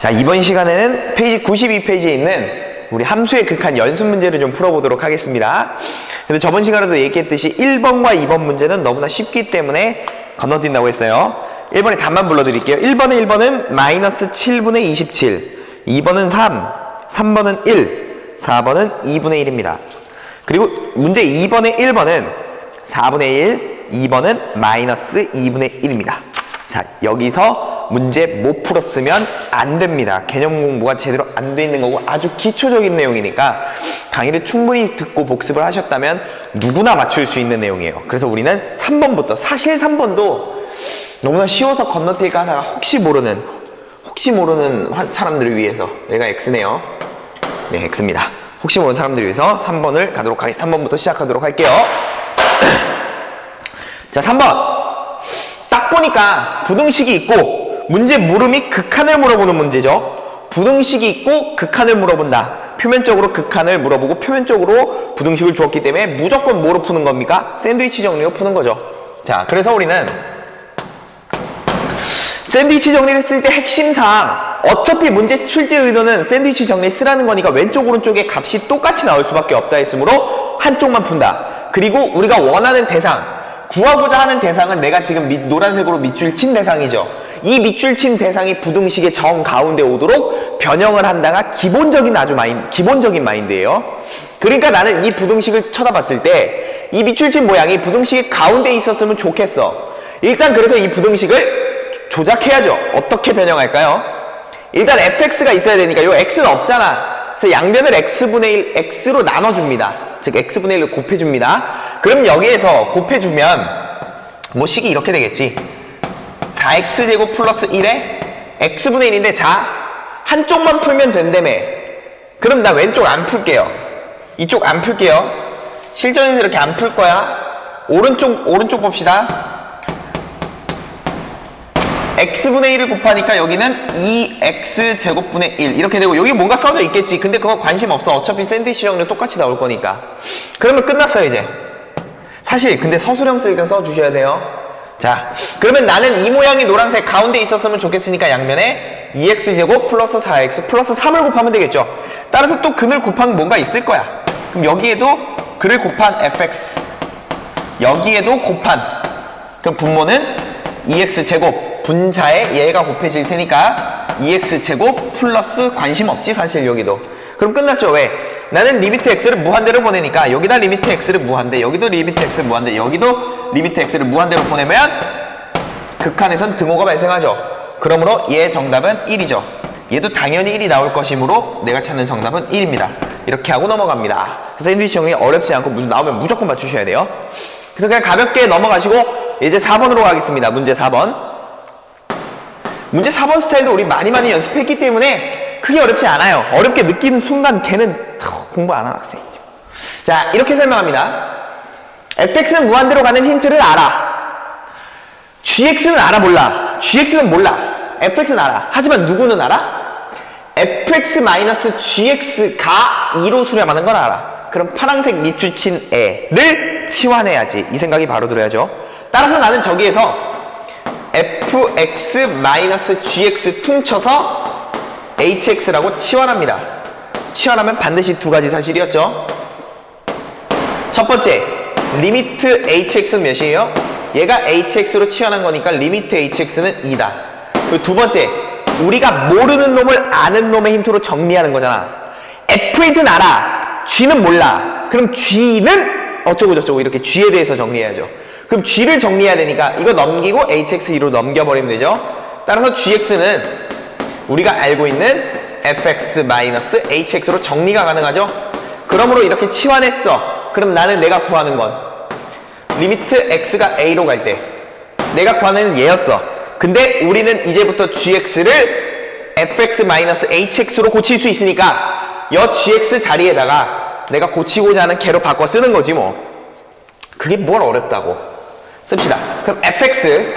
자, 이번 시간에는 페이지 92페이지에 있는 우리 함수의 극한 연습 문제를 좀 풀어보도록 하겠습니다. 근데 저번 시간에도 얘기했듯이 1번과 2번 문제는 너무나 쉽기 때문에 건너뛴다고 했어요. 1번에 답만 불러드릴게요. 1번은 마이너스 7분의 27, 2번은 3, 3번은 1, 4번은 2분의 1입니다. 그리고 문제 2번의 1번은 4분의 1, 2번은 마이너스 2분의 1입니다. 자, 여기서 문제 못 풀었으면 안 됩니다. 개념 공부가 제대로 안 돼 있는 거고 아주 기초적인 내용이니까 강의를 충분히 듣고 복습을 하셨다면 누구나 맞출 수 있는 내용이에요. 그래서 우리는 3번부터, 사실 3번도 너무나 쉬워서 건너뛸까 하다가 혹시 모르는 사람들을 위해서, 얘가 X네요. 네, X입니다. 혹시 모르는 사람들을 위해서 3번을 가도록 하겠습니다. 3번부터 시작하도록 할게요. 자, 3번. 딱 보니까 부등식이 있고 문제 물음이 극한을 물어보는 문제죠. 부등식이 있고 극한을 물어본다. 표면적으로 극한을 물어보고 표면적으로 부등식을 주었기 때문에 무조건 뭐로 푸는 겁니까? 샌드위치 정리로 푸는 거죠. 자, 그래서 우리는 샌드위치 정리를 쓸 때 핵심사항, 어차피 문제 출제 의도는 샌드위치 정리 쓰라는 거니까 왼쪽 오른쪽에 값이 똑같이 나올 수밖에 없다 했으므로 한쪽만 푼다. 그리고 우리가 원하는 대상, 구하고자 하는 대상은 내가 지금 노란색으로 밑줄 친 대상이죠. 이 밑줄 친 대상이 부등식의 정 가운데 오도록 변형을 한다가 기본적인 기본적인 마인드예요. 그러니까 나는 이 부등식을 쳐다봤을 때 이 밑줄 친 모양이 부등식의 가운데 있었으면 좋겠어. 일단 그래서 이 부등식을 조작해야죠. 어떻게 변형할까요? 일단 fx가 있어야 되니까 이 x는 없잖아. 그래서 양변을 x분의 1, x로 나눠줍니다. 즉 x분의 1로 곱해줍니다. 그럼 여기에서 곱해주면 뭐 식이 이렇게 되겠지. 4x제곱 플러스 1에 x분의 1인데 자, 한쪽만 풀면 된다며. 그럼 나 왼쪽 안 풀게요. 이쪽 안 풀게요. 실전에서 이렇게 안 풀 거야. 오른쪽 봅시다. x분의 1을 곱하니까 여기는 2x제곱분의 1 이렇게 되고 여기 뭔가 써져 있겠지. 근데 그거 관심 없어. 어차피 샌드위치 정리 똑같이 나올 거니까. 그러면 끝났어요 이제. 사실 근데 서술형 쓸 땐 써주셔야 돼요. 자, 그러면 나는 이 모양이 노란색 가운데 있었으면 좋겠으니까 양면에 2x제곱 플러스 4x 플러스 3을 곱하면 되겠죠. 따라서 또 근을 곱한 뭔가 있을 거야. 그럼 여기에도 근을 곱한 fx, 여기에도 곱한, 그럼 분모는 2x제곱, 분자에 얘가 곱해질 테니까 2x제곱 플러스 관심 없지 사실 여기도. 그럼 끝났죠. 왜? 나는 리미트 x를 무한대로 보내니까 여기다 리미트 x를 무한대, 여기도 리미트 x를 무한대, 여기도 리미트 x를 무한대로 보내면 극한에선 등호가 발생하죠. 그러므로 얘의 정답은 1이죠. 얘도 당연히 1이 나올 것이므로 내가 찾는 정답은 1입니다. 이렇게 하고 넘어갑니다. 그래서 샌드위치 정리 어렵지 않고 나오면 무조건 맞추셔야 돼요. 그래서 그냥 가볍게 넘어가시고 이제 4번으로 가겠습니다. 문제 4번. 문제 4번 스타일도 우리 많이 연습했기 때문에 크게 어렵지 않아요. 어렵게 느끼는 순간 걔는 공부 안 하는 학생이죠. 자, 이렇게 설명합니다. fx는 무한대로 가는 힌트를 알아. gx는 알아 몰라? gx는 몰라. fx는 알아. 하지만 누구는 알아? fx-gx가 2로 수렴하는 건 알아. 그럼 파란색 밑줄 친 애를 치환해야지. 이 생각이 바로 들어야죠. 따라서 나는 저기에서 fx-gx 퉁쳐서 hx라고 치환합니다. 치환하면 반드시 두 가지 사실이었죠. 첫 번째, 리미트 hx는 몇이에요? 얘가 hx로 치환한 거니까 리미트 hx는 2다. 그리고 두 번째, 우리가 모르는 놈을 아는 놈의 힌트로 정리하는 거잖아. f8는 알아, g는 몰라. 그럼 g는 어쩌고 저쩌고 이렇게 g에 대해서 정리해야죠. 그럼 g를 정리해야 되니까 이거 넘기고 hx2로 넘겨버리면 되죠. 따라서 gx는 우리가 알고 있는 fx-hx로 정리가 가능하죠. 그러므로 이렇게 치환했어. 그럼 나는 내가 구하는 건 리미트 x가 a로 갈 때 내가 구하는 얘였어. 근데 우리는 이제부터 gx를 fx-hx로 고칠 수 있으니까 여 gx 자리에다가 내가 고치고자 하는 개로 바꿔 쓰는 거지 뭐. 그게 뭘 어렵다고. 씁시다. 그럼 fx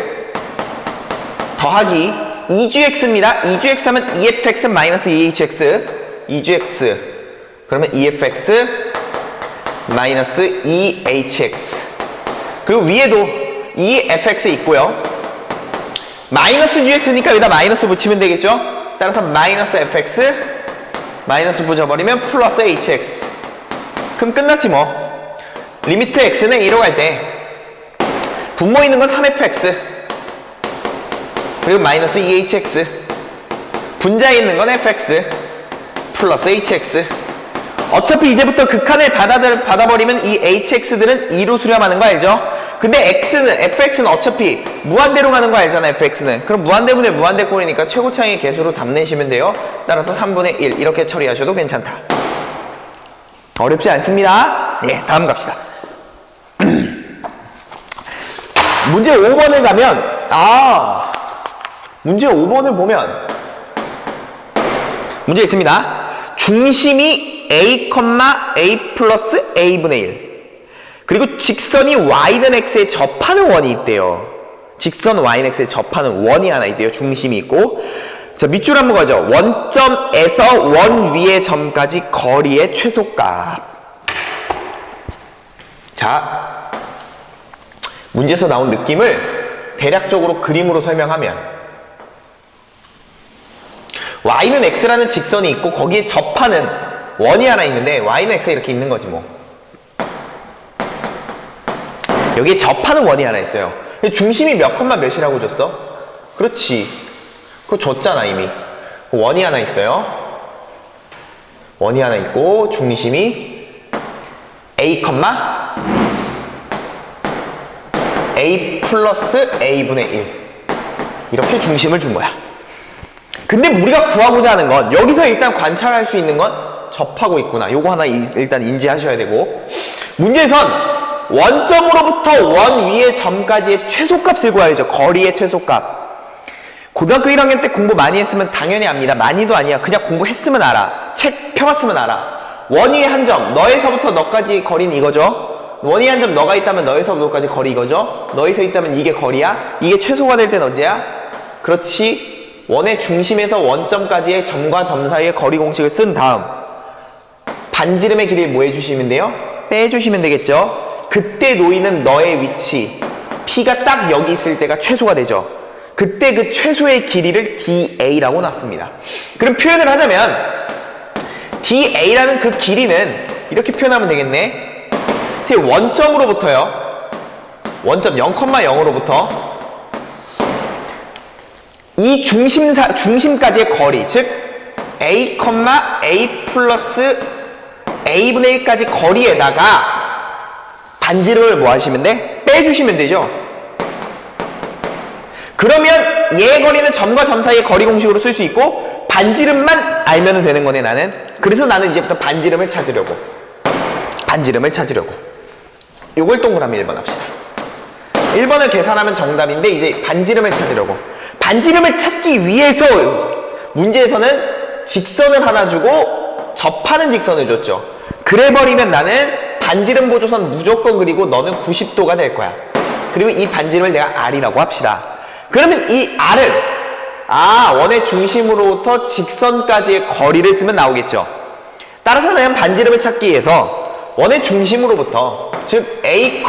더하기 2gx입니다. 2gx 하면 2fx 마이너스 2hx, 2gx 그러면 2fx 마이너스 2hx. 그리고 위에도 2fx 있고요. 마이너스 gx니까 여기다 마이너스 붙이면 되겠죠? 따라서 마이너스 fx 마이너스 붙여버리면 플러스 hx. 그럼 끝났지 뭐. 리미트 x는 2로 갈 때 분모 있는 건 3fx 그리고 마이너스 2hx, 분자에 있는 건 fx 플러스 hx. 어차피 이제부터 극한을 받아버리면 이 hx들은 2로 수렴하는 거 알죠? 근데 fx는 어차피 무한대로 가는 거 알잖아. fx는. 그럼 무한대분의 무한대꼴이니까 최고차항의 개수로 답내시면 돼요. 따라서 3분의 1 이렇게 처리하셔도 괜찮다. 어렵지 않습니다. 예, 다음 갑시다. 문제 5번을 가면 문제 5번을 보면 문제 있습니다. 중심이 a, a 플러스 a분의 1 그리고 직선이 y는 x에 접하는 원이 있대요. 직선 y는 x에 접하는 원이 하나 있대요. 중심이 있고. 자, 밑줄 한번 가죠. 원점에서 원 위의 점까지 거리의 최소값. 자, 문제에서 나온 느낌을 대략적으로 그림으로 설명하면 y는 x라는 직선이 있고 거기에 접하는 원이 하나 있는데 y는 x에 이렇게 있는 거지 뭐. 여기에 접하는 원이 하나 있어요. 중심이 몇 컴마 몇이라고 줬어? 그렇지. 그거 줬잖아 이미. 원이 하나 있어요. 원이 하나 있고 중심이 a, a 플러스 a분의 1 이렇게 중심을 준 거야. 근데 우리가 구하고자 하는 건 여기서 일단 관찰할 수 있는 건 접하고 있구나. 요거 하나 일단 인지하셔야 되고, 문제에선 원점으로부터 원 위의 점까지의 최소값을 구해야죠. 거리의 최소값. 고등학교 1학년 때 공부 많이 했으면 당연히 압니다. 많이도 아니야. 그냥 공부했으면 알아. 책 펴봤으면 알아. 원 위의 한 점, 너에서부터 너까지 거리는 이거죠. 원 위의 한 점 너가 있다면 너에서부터 너까지 거리 이거죠. 너에서 있다면 이게 거리야. 이게 최소가 될 땐 언제야? 그렇지. 원의 중심에서 원점까지의 점과 점 사이의 거리 공식을 쓴 다음 반지름의 길이를 뭐 해주시면 돼요? 빼주시면 되겠죠. 그때 놓이는 너의 위치 P가 딱 여기 있을 때가 최소가 되죠. 그때 그 최소의 길이를 DA라고 놨습니다. 그럼 표현을 하자면 DA라는 그 길이는 이렇게 표현하면 되겠네. 원점으로부터요, 원점 0,0으로부터 이 중심까지의 거리, 즉 A, A 플러스 A분의 1까지 거리에다가 반지름을 뭐 하시면 돼? 빼주시면 되죠. 그러면 얘 거리는 점과 점 사이의 거리 공식으로 쓸 수 있고 반지름만 알면 되는 거네 나는. 그래서 나는 이제부터 반지름을 찾으려고 요걸 동그라미 1번 합시다. 1번을 계산하면 정답인데 이제 반지름을 찾으려고. 반지름을 찾기 위해서 문제에서는 직선을 하나 주고 접하는 직선을 줬죠. 그래버리면 나는 반지름 보조선 무조건 그리고 너는 90도가 될 거야. 그리고 이 반지름을 내가 R이라고 합시다. 그러면 이 R은 원의 중심으로부터 직선까지의 거리를 쓰면 나오겠죠. 따라서 내가 반지름을 찾기 위해서 원의 중심으로부터, 즉 A,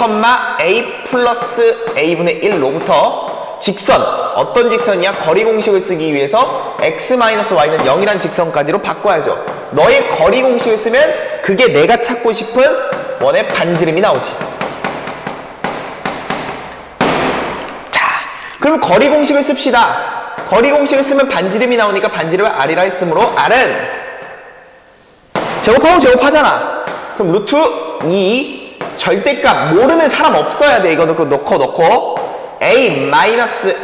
A 플러스 A분의 1로부터 직선, 어떤 직선이야? 거리 공식을 쓰기 위해서 x-y는 0이란 직선까지로 바꿔야죠. 너의 거리 공식을 쓰면 그게 내가 찾고 싶은 원의 반지름이 나오지. 자, 그럼 거리 공식을 씁시다. 거리 공식을 쓰면 반지름이 나오니까 반지름을 R이라 했으므로 R은 제곱하고 제곱하잖아. 그럼 루트 2 절대값 모르는 사람 없어야 돼. 이거 넣고 A 마이너스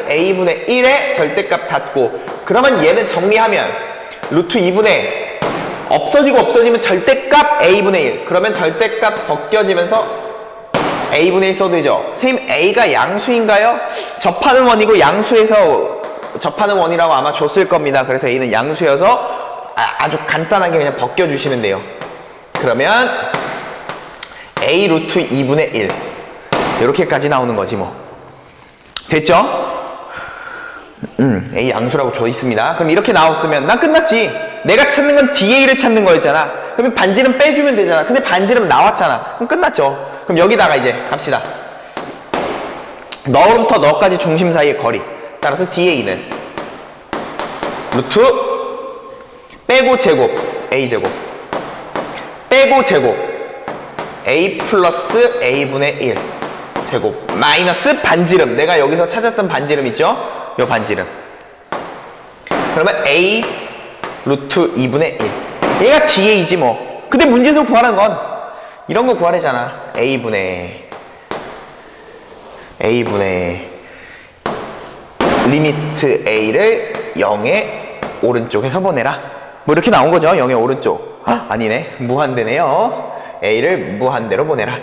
A분의 1의 절대값 닫고, 그러면 얘는 정리하면 루트 2분의 없어지면 절대값 A분의 1, 그러면 절대값 벗겨지면서 A분의 1 써도 되죠. 선생님 A가 양수인가요? 접하는 원이고 양수에서 접하는 원이라고 아마 줬을 겁니다. 그래서 A는 양수여서 아주 간단하게 그냥 벗겨주시면 돼요. 그러면 A 루트 2분의 1 이렇게까지 나오는 거지 뭐. 됐죠? A 양수라고 줘 있습니다. 그럼 이렇게 나왔으면 난 끝났지. 내가 찾는 건 DA를 찾는 거였잖아. 그러면 반지름 빼주면 되잖아. 근데 반지름 나왔잖아. 그럼 끝났죠. 그럼 여기다가 이제 갑시다. 너부터 너까지 중심 사이의 거리, 따라서 DA는 루트 빼고 제곱 a제곱 빼고 제곱 a 플러스 a분의 1 제곱 마이너스 반지름, 내가 여기서 찾았던 반지름 있죠? 요 반지름. 그러면 a 루트 2분의 1, 얘가 da지 뭐. 근데 문제에서 구하는 건 이런 거 구하래잖아. a분의 리미트 a를 0의 오른쪽에서 보내라, 뭐 이렇게 나온 거죠. 0의 오른쪽. 아니네, 무한대네요. a를 무한대로 보내라,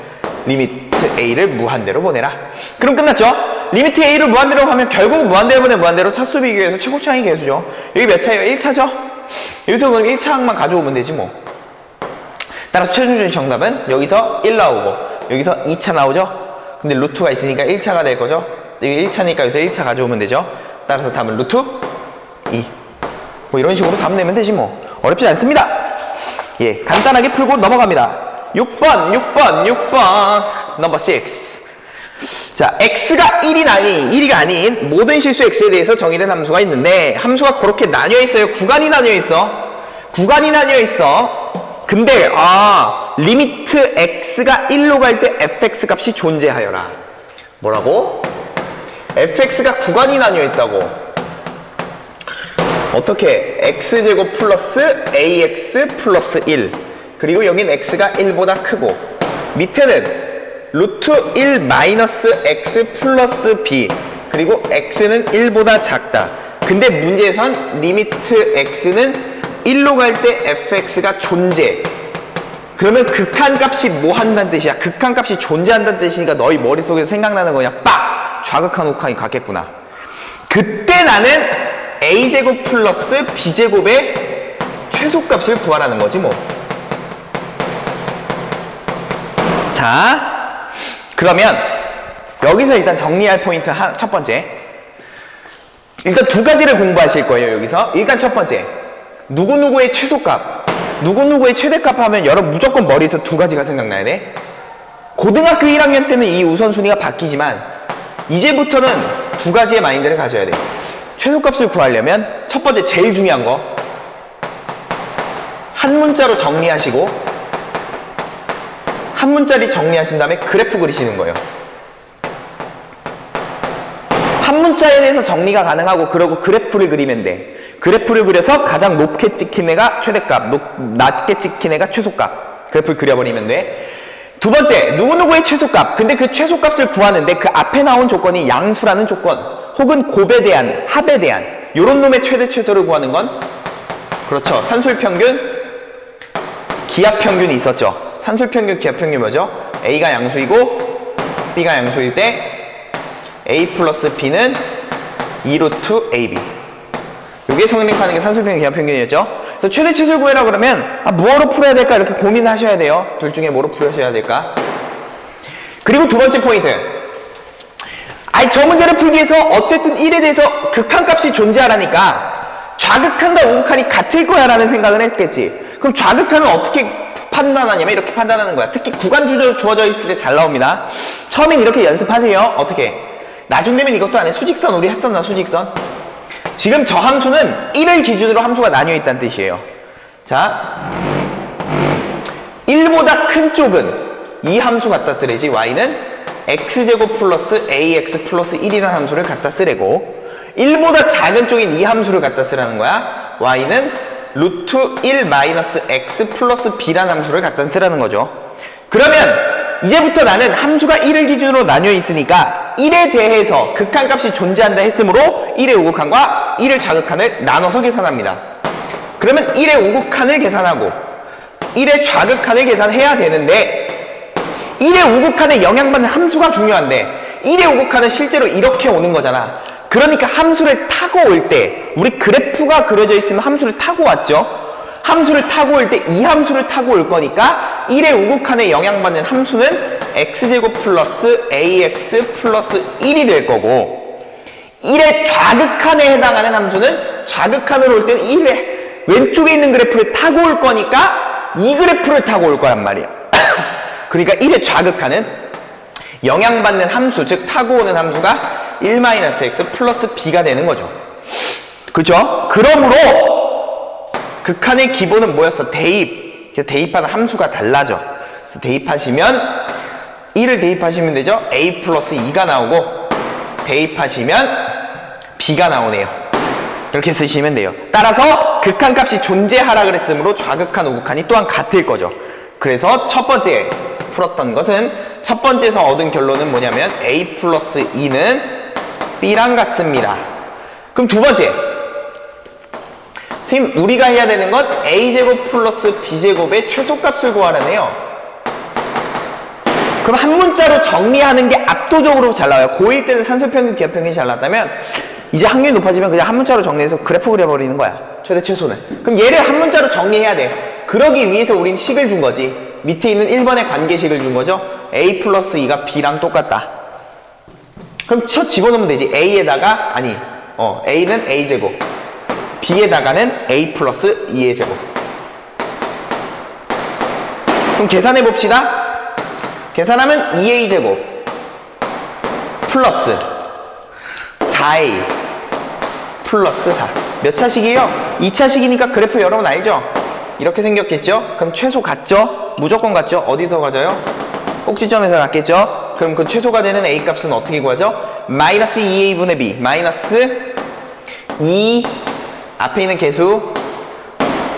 리미트 a를 무한대로 보내라. 그럼 끝났죠? 리미트 a를 무한대로 하면 결국 무한대로 보내 무한대로 차수 비교해서 최고차항이 개수죠. 여기 몇 차예요? 1차죠? 여기서 그럼 1차항만 가져오면 되지 뭐. 따라서 최종적인 정답은 여기서 1 나오고 여기서 2차 나오죠? 근데 루트가 있으니까 1차가 될 거죠? 여기 1차니까 여기서 1차 가져오면 되죠? 따라서 답은 루트 2. 뭐 이런 식으로 답 내면 되지 뭐. 어렵지 않습니다. 예, 간단하게 풀고 넘어갑니다. 6번 넘버 6. 자, x가 1이 아닌 모든 실수 x에 대해서 정의된 함수가 있는데, 함수가 그렇게 나뉘어 있어요. 구간이 나뉘어 있어. 근데 리미트 x가 1로 갈 때 fx 값이 존재하여라. 뭐라고? fx가 구간이 나뉘어 있다고. 어떻게? x제곱 플러스 ax 플러스 1, 그리고 여긴 x가 1보다 크고 밑에는 루트 1 마이너스 x 플러스 b, 그리고 x는 1보다 작다. 근데 문제에선 리미트 x는 1로 갈 때 fx가 존재. 그러면 극한값이 뭐 한다는 뜻이야? 극한값이 존재한다는 뜻이니까 너희 머릿속에서 생각나는 거냐? 빡! 좌극한 우극한이 같겠구나. 그때 나는 a제곱 플러스 b제곱의 최소값을 구하라는 거지 뭐. 자, 그러면 여기서 일단 정리할 포인트 첫 번째, 일단 두 가지를 공부하실 거예요. 여기서 일단 첫 번째, 누구누구의 최소값, 누구누구의 최대값 하면 여러분 무조건 머리에서 두 가지가 생각나야 돼. 고등학교 1학년 때는 이 우선순위가 바뀌지만 이제부터는 두 가지의 마인드를 가져야 돼. 최소값을 구하려면 첫 번째, 제일 중요한 거, 한 문자로 정리하시고, 한 문자리 정리하신 다음에 그래프 그리시는 거예요. 한 문자에 대해서 정리가 가능하고, 그러고 그래프를 그리면 돼. 그래프를 그려서 가장 높게 찍힌 애가 최대값, 낮게 찍힌 애가 최소값. 그래프를 그려버리면 돼. 두 번째, 누구누구의 최소값. 근데 그 최소값을 구하는데 그 앞에 나온 조건이 양수라는 조건, 혹은 곱에 대한, 합에 대한 요런 놈의 최대 최소를 구하는 건, 그렇죠, 산술평균, 기하평균이 있었죠. 산술평균, 기하평균이 뭐죠? a가 양수이고 b가 양수일 때 a 플러스 b는 2루트 ab. 이게 성립하는 게 산술평균, 기하평균이었죠. 그래서 최대 최소를 구해라 그러면 뭐로 풀어야 될까 이렇게 고민하셔야 돼요. 둘 중에 뭐로 풀으셔야 될까? 그리고 두 번째 포인트, 저 문제를 풀기 위해서 어쨌든 1에 대해서 극한값이 존재하라니까 좌극한과 우극한이 같을 거야 라는 생각을 했겠지. 그럼 좌극한은 어떻게 판단하냐면 이렇게 판단하는 거야. 특히 구간 주어져 있을 때 잘 나옵니다. 처음엔 이렇게 연습하세요. 어떻게? 나중 되면 이것도 안 해. 수직선 우리 했었나? 수직선. 지금 저 함수는 1을 기준으로 함수가 나뉘어 있다는 뜻이에요. 자, 1보다 큰 쪽은 이 함수 갖다 쓰래지, y는 x제곱 플러스 ax 플러스 1이라는 함수를 갖다 쓰래고, 1보다 작은 쪽인 이 함수를 갖다 쓰라는 거야. y는 루트 1 마이너스 x 플러스 b라는 함수를 갖다 쓰라는 거죠. 그러면 이제부터 나는 함수가 1을 기준으로 나뉘어 있으니까 1에 대해서 극한값이 존재한다 했으므로 1의 우극한과 1의 좌극한을 나눠서 계산합니다. 그러면 1의 우극한을 계산하고 1의 좌극한을 계산해야 되는데, 1의 우극한에 영향받는 함수가 중요한데 1의 우극한은 실제로 이렇게 오는 거잖아. 그러니까 함수를 타고 올 때, 우리 그래프가 그려져 있으면 함수를 타고 왔죠. 함수를 타고 올 때 이 함수를 타고 올 거니까 1의 우극한에 영향받는 함수는 x제곱 플러스 ax 플러스 1이 될 거고, 1의 좌극한에 해당하는 함수는 좌극한으로 올 때는 1의 왼쪽에 있는 그래프를 타고 올 거니까 이 그래프를 타고 올 거란 말이야. 그러니까 1의 좌극한은 영향받는 함수, 즉 타고 오는 함수가 1-x 플러스 b가 되는 거죠. 그죠? 그러므로 극한의 기본은 뭐였어? 대입. 그래서 대입하는 함수가 달라져. 그래서 대입하시면 1을 대입하시면 되죠? a 플러스 2가 나오고 대입하시면 b가 나오네요. 이렇게 쓰시면 돼요. 따라서 극한값이 존재하라 그랬으므로 좌극한 우극한이 또한 같을 거죠. 그래서 첫 번째 풀었던 것은 첫 번째에서 얻은 결론은 뭐냐면 a 플러스 2는 b랑 같습니다. 그럼 두 번째, 선생님 우리가 해야 되는 건 a제곱 플러스 b제곱의 최소값을 구하라네요. 그럼 한 문자로 정리하는 게 압도적으로 잘 나와요. 고1 때는 산술평균, 기하평균이 잘 나왔다면 이제 확률이 높아지면 그냥 한 문자로 정리해서 그래프 그려버리는 거야. 최대 최소는. 그럼 얘를 한 문자로 정리해야 돼. 그러기 위해서 우린 식을 준 거지. 밑에 있는 1번의 관계식을 준 거죠. a 플러스 2가 b랑 똑같다. 그럼 첫 집어넣으면 되지. a에다가 a는 a제곱, b에다가는 a 플러스 2의 제곱. 그럼 계산해 봅시다. 계산하면 2a제곱 플러스 4a 플러스 4. 몇 차식이에요? 2차식이니까 그래프 여러분 알죠? 이렇게 생겼겠죠? 그럼 최소 같죠? 무조건 같죠? 어디서 가져요? 꼭지점에서 같겠죠? 그럼 그 최소가 되는 a 값은 어떻게 구하죠? 마이너스 2a분의 b 마이너스 2 앞에 있는 개수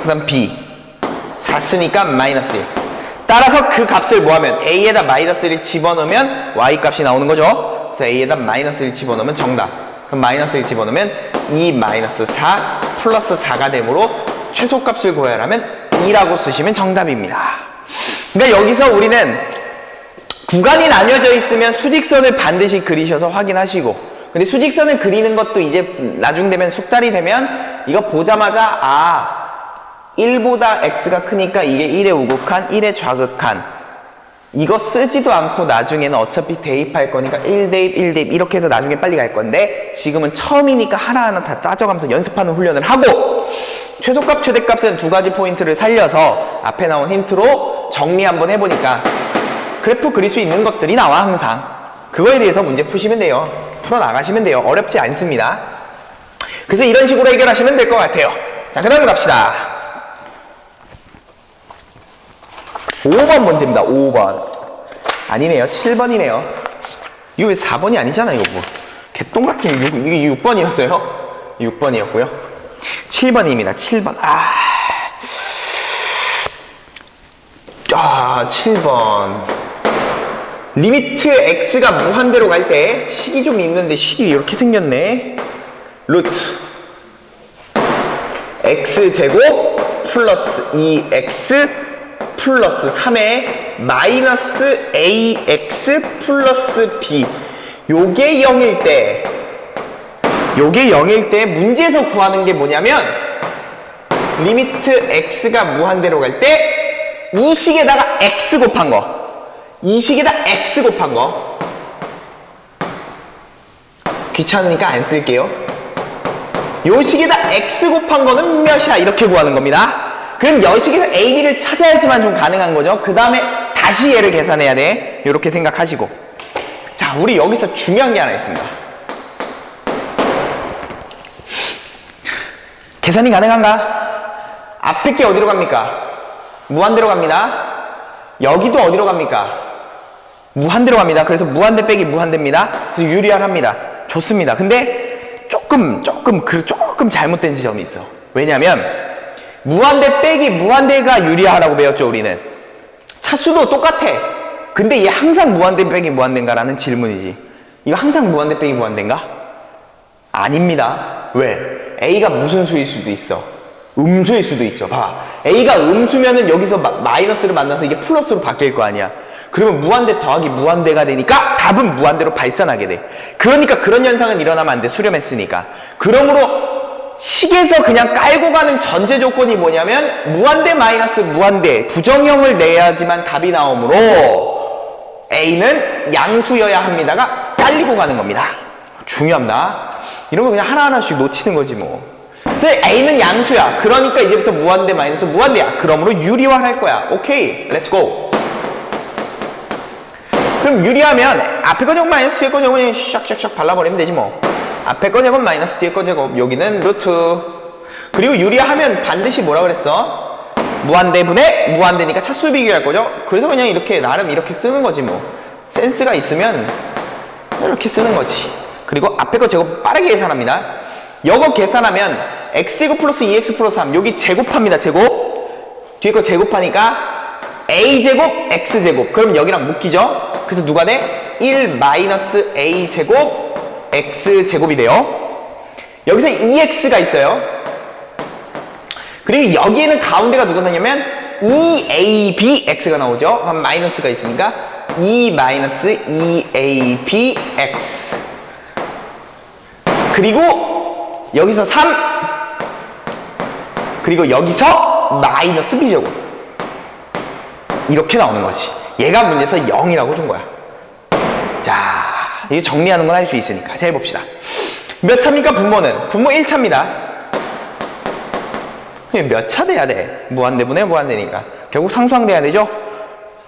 그 다음 b 4 쓰니까 마이너스 1. 따라서 그 값을 뭐하면 a에다 마이너스 1을 집어넣으면 y 값이 나오는 거죠. 그래서 a에다 마이너스 1 집어넣으면 정답. 그럼 마이너스 1 집어넣으면 2 마이너스 4 플러스 4가 되므로 최소값을 구해야 하면 2라고 쓰시면 정답입니다. 그러니까 여기서 우리는 구간이 나뉘어져 있으면 수직선을 반드시 그리셔서 확인하시고, 근데 수직선을 그리는 것도 이제 나중 되면 숙달이 되면 이거 보자마자 1보다 x가 크니까 이게 1의 우극한, 1의 좌극한, 이거 쓰지도 않고 나중에는 어차피 대입할 거니까 1대입, 1대입 이렇게 해서 나중에 빨리 갈 건데, 지금은 처음이니까 하나하나 다 따져가면서 연습하는 훈련을 하고, 최소값, 최대값은 두 가지 포인트를 살려서 앞에 나온 힌트로 정리 한번 해보니까 그래프 그릴 수 있는 것들이 나와. 항상 그거에 대해서 문제 푸시면 돼요. 풀어나가시면 돼요. 어렵지 않습니다. 그래서 이런 식으로 해결하시면 될 것 같아요. 자, 그 다음 갑시다. 5번 문제입니다. 5번 아니네요. 7번이네요. 이거 왜 4번이 아니잖아. 이거 뭐 개똥같은 이게 6번이었어요. 6번이었고요 7번입니다. 7번 7번 리미트 x가 무한대로 갈 때 식이 좀 있는데 식이 이렇게 생겼네. 루트 x제곱 플러스 2x 플러스 3에 마이너스 ax 플러스 b. 요게 0일 때 문제에서 구하는 게 뭐냐면 리미트 x가 무한대로 갈 때 이 식에다가 x 곱한 거, 이 식에다 x 곱한 거. 귀찮으니까 안 쓸게요. 요 식에다 x 곱한 거는 몇이야? 이렇게 구하는 겁니다. 그럼 여식에서 a, b를 찾아야지만 좀 가능한 거죠. 그 다음에 다시 얘를 계산해야 돼. 이렇게 생각하시고. 자, 우리 여기서 중요한 게 하나 있습니다. 계산이 가능한가? 앞에 게 어디로 갑니까? 무한대로 갑니다. 여기도 어디로 갑니까? 무한대로 갑니다. 그래서 무한대 빼기 무한대입니다. 그래서 유리화합니다. 좋습니다. 근데 조금 잘못된 지점이 있어. 왜냐면 무한대 빼기 무한대가 유리화라고 배웠죠. 우리는 차수도 똑같아. 근데 얘 항상 무한대 빼기 무한대인가라는 질문이지. 이거 항상 무한대 빼기 무한대인가? 아닙니다. 왜? A가 무슨 수일 수도 있어. 음수일 수도 있죠. 봐. A가 음수면은 여기서 마이너스를 만나서 이게 플러스로 바뀔 거 아니야. 그러면 무한대 더하기 무한대가 되니까 답은 무한대로 발산하게 돼. 그러니까 그런 현상은 일어나면 안 돼. 수렴했으니까. 그러므로 식에서 그냥 깔고 가는 전제 조건이 뭐냐면 무한대 마이너스 무한대 부정형을 내야지만 답이 나오므로 A는 양수여야 합니다가 깔리고 가는 겁니다. 중요합니다. 이런 거 그냥 하나하나씩 놓치는 거지 뭐. 근데 A는 양수야. 그러니까 이제부터 무한대 마이너스 무한대야. 그러므로 유리화 할 거야. 오케이, 렛츠고. 그럼 유리하면 앞에 거 제곱 마이너스 뒤에 거 제곱 샥샥샥 발라버리면 되지 뭐. 앞에 거 제곱 마이너스 뒤에 거 제곱. 여기는 루트. 그리고 유리하면 반드시 뭐라 그랬어? 무한대분의 무한대니까 차수 비교할 거죠? 그래서 그냥 이렇게 나름 이렇게 쓰는 거지 뭐. 센스가 있으면 이렇게 쓰는 거지. 그리고 앞에 거 제곱 빠르게 계산합니다. 이거 계산하면 x제곱 플러스 2x 플러스 3 여기 제곱합니다. 제곱. 뒤에 거 제곱하니까 a제곱 x제곱. 그럼 여기랑 묶이죠? 그래서 누가 돼? 1 마이너스 a제곱 x제곱이 돼요. 여기서 2x가 있어요. 그리고 여기에는 가운데가 누가 나냐면 2abx가 나오죠. 그럼 마이너스가 있으니까 2 마이너스 2abx. 그리고 여기서 3. 그리고 여기서 마이너스 b제곱. 이렇게 나오는 거지. 얘가 문제에서 0이라고 준 거야. 자, 이거 정리하는 건 할 수 있으니까. 자, 해봅시다. 몇 차입니까? 분모는? 분모 1차입니다. 몇 차 돼야 돼? 무한대분의 무한대니까. 결국 상수항돼야 되죠?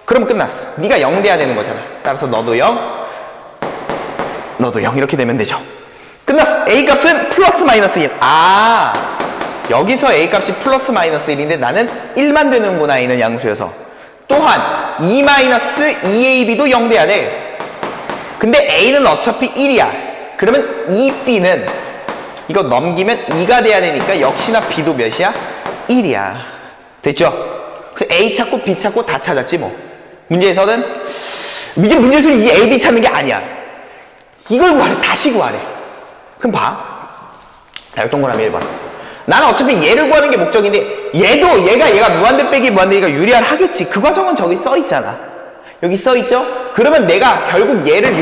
그럼 끝났어. 네가 0 돼야 되는 거잖아. 따라서 너도 0, 너도 0 이렇게 되면 되죠. 끝났어. A값은 플러스 마이너스 1. 아, 여기서 A값이 플러스 마이너스 1인데 나는 1만 되는구나. A는 양수여서. 또한 2 마이너스 2AB도 0 돼야 돼. 근데 A는 어차피 1이야. 그러면 2B는 이거 넘기면 2가 돼야 되니까 역시나 B도 몇이야? 1이야. 됐죠? 그래서 A 찾고 B 찾고 다 찾았지 뭐. 문제에서는 이제 문제에서는 이 A, B 찾는 게 아니야. 이걸 구하래. 다시 구하래. 그럼 봐. 자, 동그라미 1번. 나는 어차피 얘를 구하는 게 목적인데 얘가 무한대 빼기 무한대기가 유리화를 하겠지. 그 과정은 저기 써 있잖아. 여기 써 있죠? 그러면 내가 결국 얘를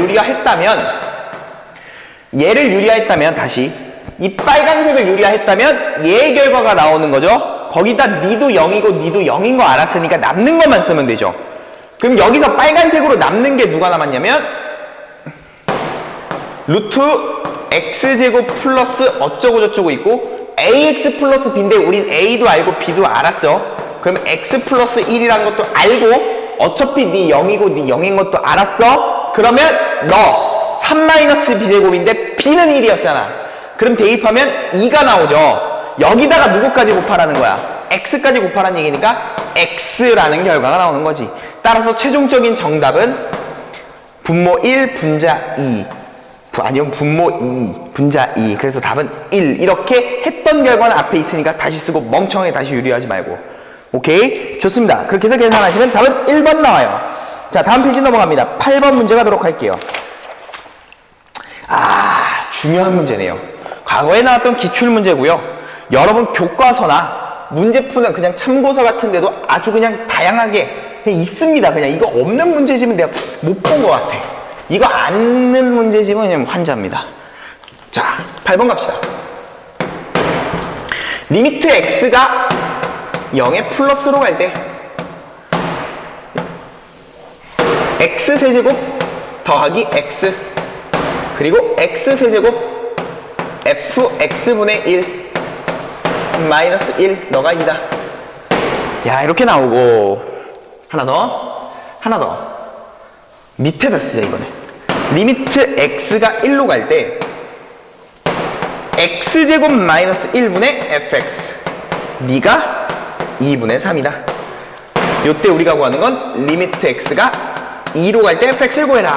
유리화했다면 다시 이 빨간색을 유리화했다면 얘의 결과가 나오는 거죠. 거기다 니도 0이고 니도 0인 거 알았으니까 남는 것만 쓰면 되죠. 그럼 여기서 빨간색으로 남는 게 누가 남았냐면 루트 x제곱 플러스 어쩌고 저쩌고 있고 ax 플러스 b인데 우린 a도 알고 b도 알았어. 그럼 x 플러스 1이라는 것도 알고 어차피 니 0이고 니 0인 것도 알았어. 그러면 너 3 마이너스 b제곱인데 b는 1이었잖아. 그럼 대입하면 2가 나오죠. 여기다가 누구까지 곱하라는 거야? x까지 곱하라는 얘기니까 x라는 결과가 나오는 거지. 따라서 최종적인 정답은 분모 1 분자 2 아니면 분모 2 분자 2. 그래서 답은 1. 이렇게 했던 결과는 앞에 있으니까 다시 쓰고 멍청하게 다시 유리하지 말고. 오케이? 좋습니다. 그렇게 해서 계산하시면 답은 1번 나와요. 자, 다음 페이지 넘어갑니다. 8번 문제 가도록 할게요. 아, 중요한 문제네요. 과거에 나왔던 기출문제고요. 여러분 교과서나 문제 푸는 그냥 참고서 같은 데도 아주 그냥 다양하게 그냥 있습니다. 그냥 이거 없는 문제집은 내가 못 본 것 같아. 이거 않는 문제집은 그냥 환자입니다. 자, 8번 갑시다. 리미트 x가 0에 플러스로 갈 때 x 세제곱 더하기 x 그리고 x 세제곱 fx분의 1 마이너스 1 너가 2다. 야, 이렇게 나오고 하나 더 밑에다 쓰자. 이거는 리미트 x가 1로 갈 때 x제곱 마이너스 1분의 fx 네가 2분의 3이다. 요때 우리가 구하는 건 리미트 x가 2로 갈 때 fx를 구해라.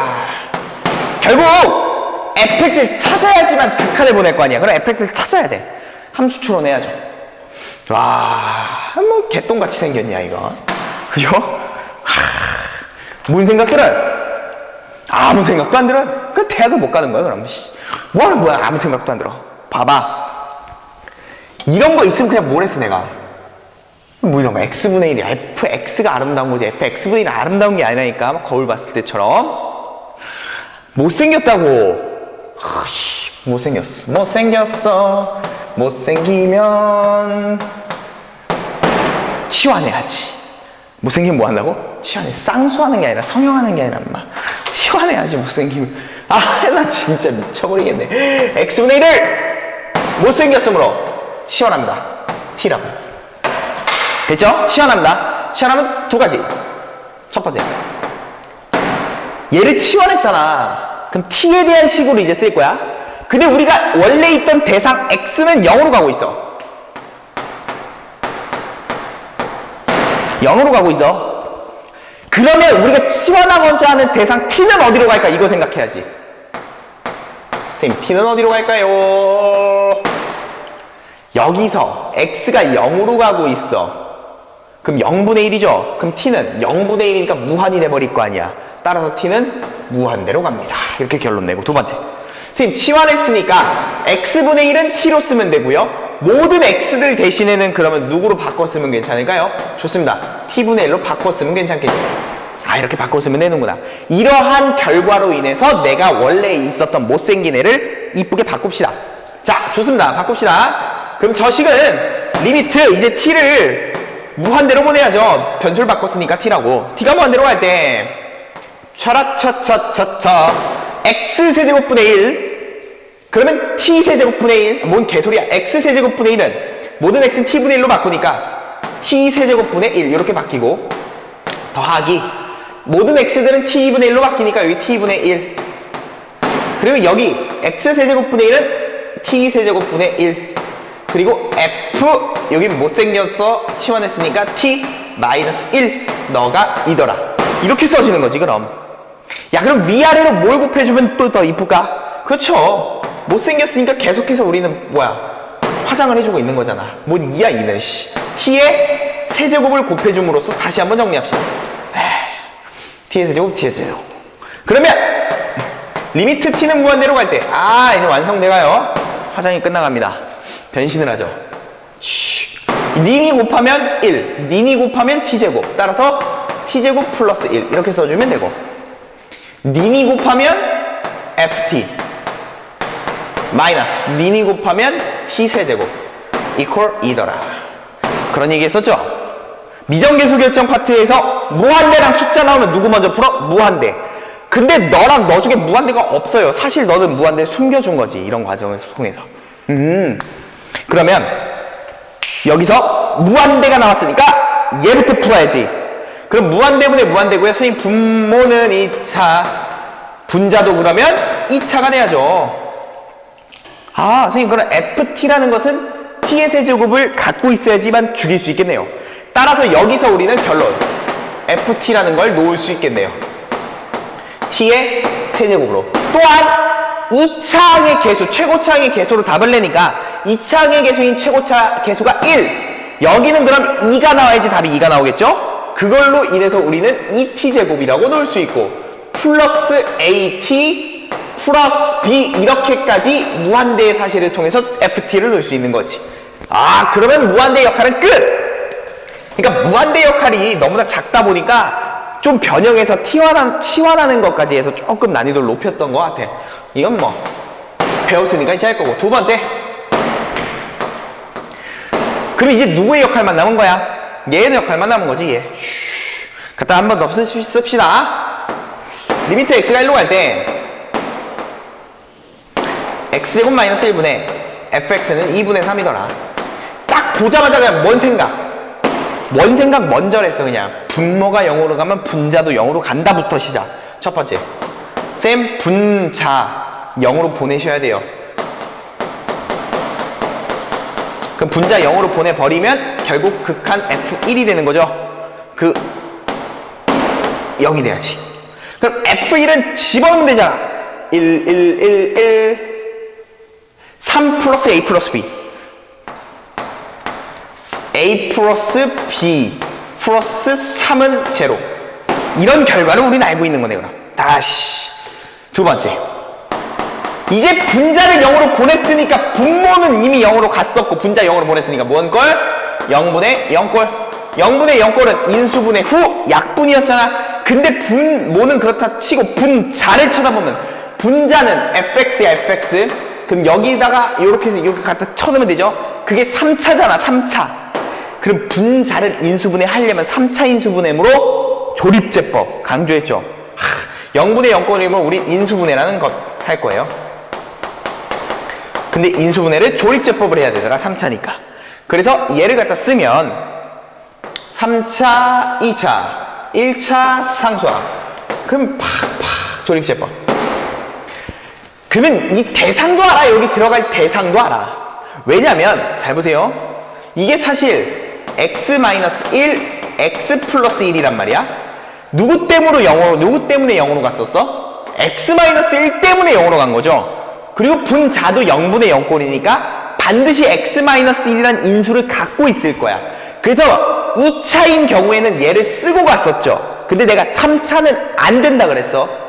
결국 fx를 찾아야지만 극한을 보낼 거 아니야. 그럼 fx를 찾아야 돼. 함수 추론해야죠. 와, 뭐 개똥같이 생겼냐 이거. 그죠? 뭔 생각들은 아무 생각도 안 들어요. 그 대학을 못 가는 거야 그럼. 뭐 하는 거야? 아무 생각도 안 들어. 봐봐, 이런 거 있으면 그냥 뭘 했어 내가. 뭐 이런 거 x분의 1이 fx가 아름다운 거지 fx분의 1이 아름다운 게 아니라니까. 막 거울 봤을 때처럼 못생겼다고. 못생겼어. 못생기면 치환해야지. 못생기면 뭐 한다고? 치환해. 쌍수하는 게 아니라 성형하는 게 아니라 인마 치환해야지. 못생기면. 아, 나 진짜 미쳐버리겠네. x분의 1을 못생겼으므로 치환합니다. t라고. 됐죠? 치환합니다. 치환하면 두 가지. 첫 번째, 얘를 치환했잖아. 그럼 t에 대한 식으로 이제 쓸 거야. 근데 우리가 원래 있던 대상 x는 0으로 가고 있어. 0으로 가고 있어. 그러면 우리가 치환하고자 하는 대상 t는 어디로 갈까? 이거 생각해야지. 선생님, t는 어디로 갈까요? 여기서 x가 0으로 가고 있어. 그럼 0분의 1이죠? 그럼 t는 0분의 1이니까 무한이 돼버릴 거 아니야. 따라서 t는 무한대로 갑니다. 이렇게 결론 내고. 두 번째. 선생님, 치환했으니까 x분의 1은 t로 쓰면 되고요. 모든 x들 대신에는 그러면 누구로 바꿔 쓰면 괜찮을까요? 좋습니다. t분의 1로 바꿔 쓰면 괜찮겠죠? 아, 이렇게 바꿔 쓰면 되는구나. 이러한 결과로 인해서 내가 원래 있었던 못생긴 애를 이쁘게 바꿉시다. 자, 좋습니다. 바꿉시다. 그럼 저 식은 리미트 이제 t를 무한대로 보내야죠. 변수를 바꿨으니까 t라고. t가 무한대로 갈 때 x세제곱분의 1 그러면 t세제곱분의 1 뭔 개소리야. x세제곱분의 1은 모든 x는 t분의 1로 바꾸니까 t세제곱분의 1 이렇게 바뀌고 더하기 모든 x들은 t분의 1로 바뀌니까 여기 t분의 1 그리고 여기 x세제곱분의 1은 t세제곱분의 1 그리고 f 여기 못생겨서 치환했으니까 t 마이너스 1 너가 이더라. 이렇게 써지는 거지. 그럼 야, 그럼 위아래로 뭘 곱해주면 또 더 이쁠까? 그렇죠. 못생겼으니까 계속해서 우리는 뭐야, 화장을 해주고 있는 거잖아. 뭔 이야 이는 씨. t의 세제곱을 곱해줌으로써 다시 한번 정리합시다. t의 세제곱 t의 세제곱. 그러면 리미트 t는 무한대로 갈 때 이제 완성돼가요. 화장이 끝나갑니다. 변신을 하죠. 닌이 곱하면 1, 닌이 곱하면 t제곱. 따라서 t제곱 플러스 1 이렇게 써주면 되고 닌이 곱하면 ft 마이너스 닌이 곱하면 t세제곱 이퀄 이더라. 그런 얘기 했었죠. 미정계수 결정 파트에서 무한대랑 숫자 나오면 누구 먼저 풀어? 무한대. 근데 너랑 너 중에 무한대가 없어요. 사실 너는 무한대 숨겨준 거지. 이런 과정을 통해서. 그러면 여기서 무한대가 나왔으니까 얘부터 풀어야지. 그럼 무한대분의 무한대고요. 선생님, 분모는 2차, 분자도 그러면 2차가 돼야죠. 선생님, 그럼 ft라는 것은 t의 세제곱을 갖고 있어야지만 죽일 수 있겠네요. 따라서 여기서 우리는 결론 ft라는 걸 놓을 수 있겠네요. t의 세제곱으로. 또한 2차항의 개수, 최고차항의 개수로 답을 내니까 2차항의 개수인 최고차 개수가 1. 여기는 그럼 2가 나와야지 답이 2가 나오겠죠? 그걸로 인해서 우리는 2t제곱이라고 놓을 수 있고 플러스 at 플러스 b 이렇게까지 무한대의 사실을 통해서 ft를 놓을 수 있는 거지. 그러면 무한대의 역할은 끝! 그러니까 무한대의 역할이 너무나 작다 보니까 좀 변형해서 치환하는 것까지 해서 조금 난이도를 높였던 것 같아. 이건 뭐 배웠으니까 이제 할 거고. 두 번째, 그럼 이제 누구의 역할만 남은 거야? 얘의 역할만 남은 거지. 얘 갖다 한 번 더 씁시다. 리미트 x가 1로 갈 때 x제곱 마이너스 1분의 fx는 2분의 3이더라. 딱 보자마자 그냥 뭔 생각 먼저 했어. 그냥 분모가 0으로 가면 분자도 0으로 간다부터 시작. 첫 번째, 쌤 분자 0으로 보내셔야 돼요. 그럼 분자 0으로 보내버리면 결국 극한 f1이 되는 거죠. 0이 돼야지. 그럼 f1은 집어넣으면 되잖아. 1 3 플러스 a 플러스 b a 플러스 b 플러스 3은 제로. 이런 결과를 우리는 알고 있는 거네. 그럼 다시 두 번째, 이제 분자를 0으로 보냈으니까 분모는 이미 0으로 갔었고 분자 0으로 보냈으니까 뭔 꼴? 0분의 0꼴. 0분의 0꼴은 인수분해 후 약분이었잖아. 근데 분모는 그렇다 치고 분자를 쳐다보면 분자는 fx야 fx. 그럼 여기다가 이렇게 해서 이렇게 갖다 쳐넣으면 되죠. 그게 3차잖아 3차. 그럼 분자를 인수분해 하려면 3차 인수분해므로 조립제법 강조했죠. 0분의 0꼴이면 우리 인수분해라는 것 할 거예요. 근데 인수분해를 조립제법을 해야 되더라. 3차니까. 그래서 얘를 갖다 쓰면 3차, 2차, 1차 상수항. 그럼 팍팍 조립제법. 그러면 이 대상도 알아. 여기 들어갈 대상도 알아. 왜냐면 잘 보세요. 이게 사실 x-1, x 플러스 1이란 말이야. 누구 때문에 0으로 갔었어? x-1 때문에 0으로 간 거죠. 그리고 분자도 0분의 0꼴이니까 반드시 x-1이라는 인수를 갖고 있을 거야. 그래서 2차인 경우에는 얘를 쓰고 갔었죠. 근데 내가 3차는 안 된다 그랬어.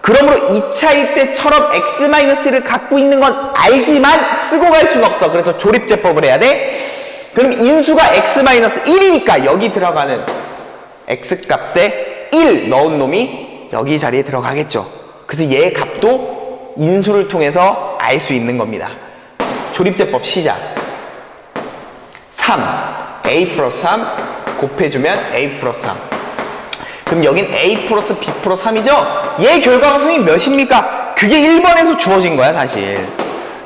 그러므로 2차일 때처럼 x-1을 갖고 있는 건 알지만 쓰고 갈 수는 없어. 그래서 조립제법을 해야 돼. 그럼 인수가 x-1이니까 여기 들어가는 x값에 1 넣은 놈이 여기 자리에 들어가겠죠. 그래서 얘 값도 인수를 통해서 알 수 있는 겁니다. 조립제법 시작. 3 a 플러스 3 곱해주면 a 플러스 3. 그럼 여긴 a 플러스 b 플러스 3이죠? 얘 결과가성이 몇입니까? 그게 1번에서 주어진 거야 사실.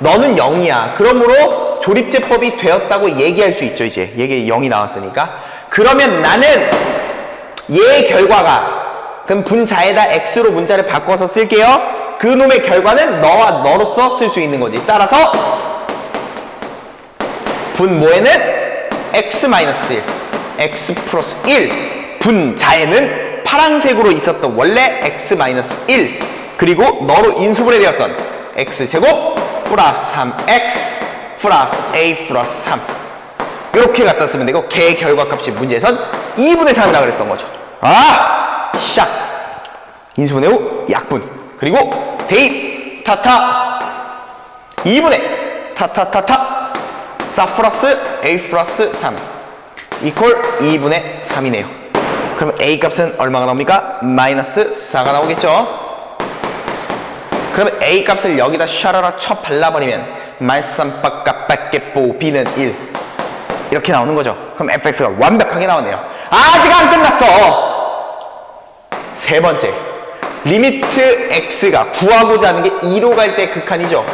너는 0이야. 그러므로 조립제법이 되었다고 얘기할 수 있죠. 이제 얘게 0이 나왔으니까. 그러면 나는 얘 결과가, 그럼 분자에다 x로 문자를 바꿔서 쓸게요. 그 놈의 결과는 너와 너로서 쓸 수 있는 거지. 따라서 분모에는 x-1, x 플러스 1, 분자에는 파란색으로 있었던 원래 x-1, 그리고 너로 인수분해 되었던 x제곱 플러스 3x 플러스 a 플러스 3, 이렇게 갖다 쓰면 되고, 걔 결과값이 문제에선 2분의 3이라고 그랬던 거죠. 샥! 인수분해 후 약분, 그리고 대입 타타 2분의 타타타타 4 플러스 a 플러스 3 이퀄 2분의 3이네요. 그럼 a 값은 얼마가 나옵니까? 마이너스 4가 나오겠죠. 그럼 a 값을 여기다 샤라라 쳐 발라버리면 마이너스 3 빡까빡게 뽀 b는 1 이렇게 나오는 거죠. 그럼 fx가 완벽하게 나오네요. 아직 안 끝났어. 세 번째, 리미트 x가 구하고자 하는 게 2로 갈 때 극한이죠.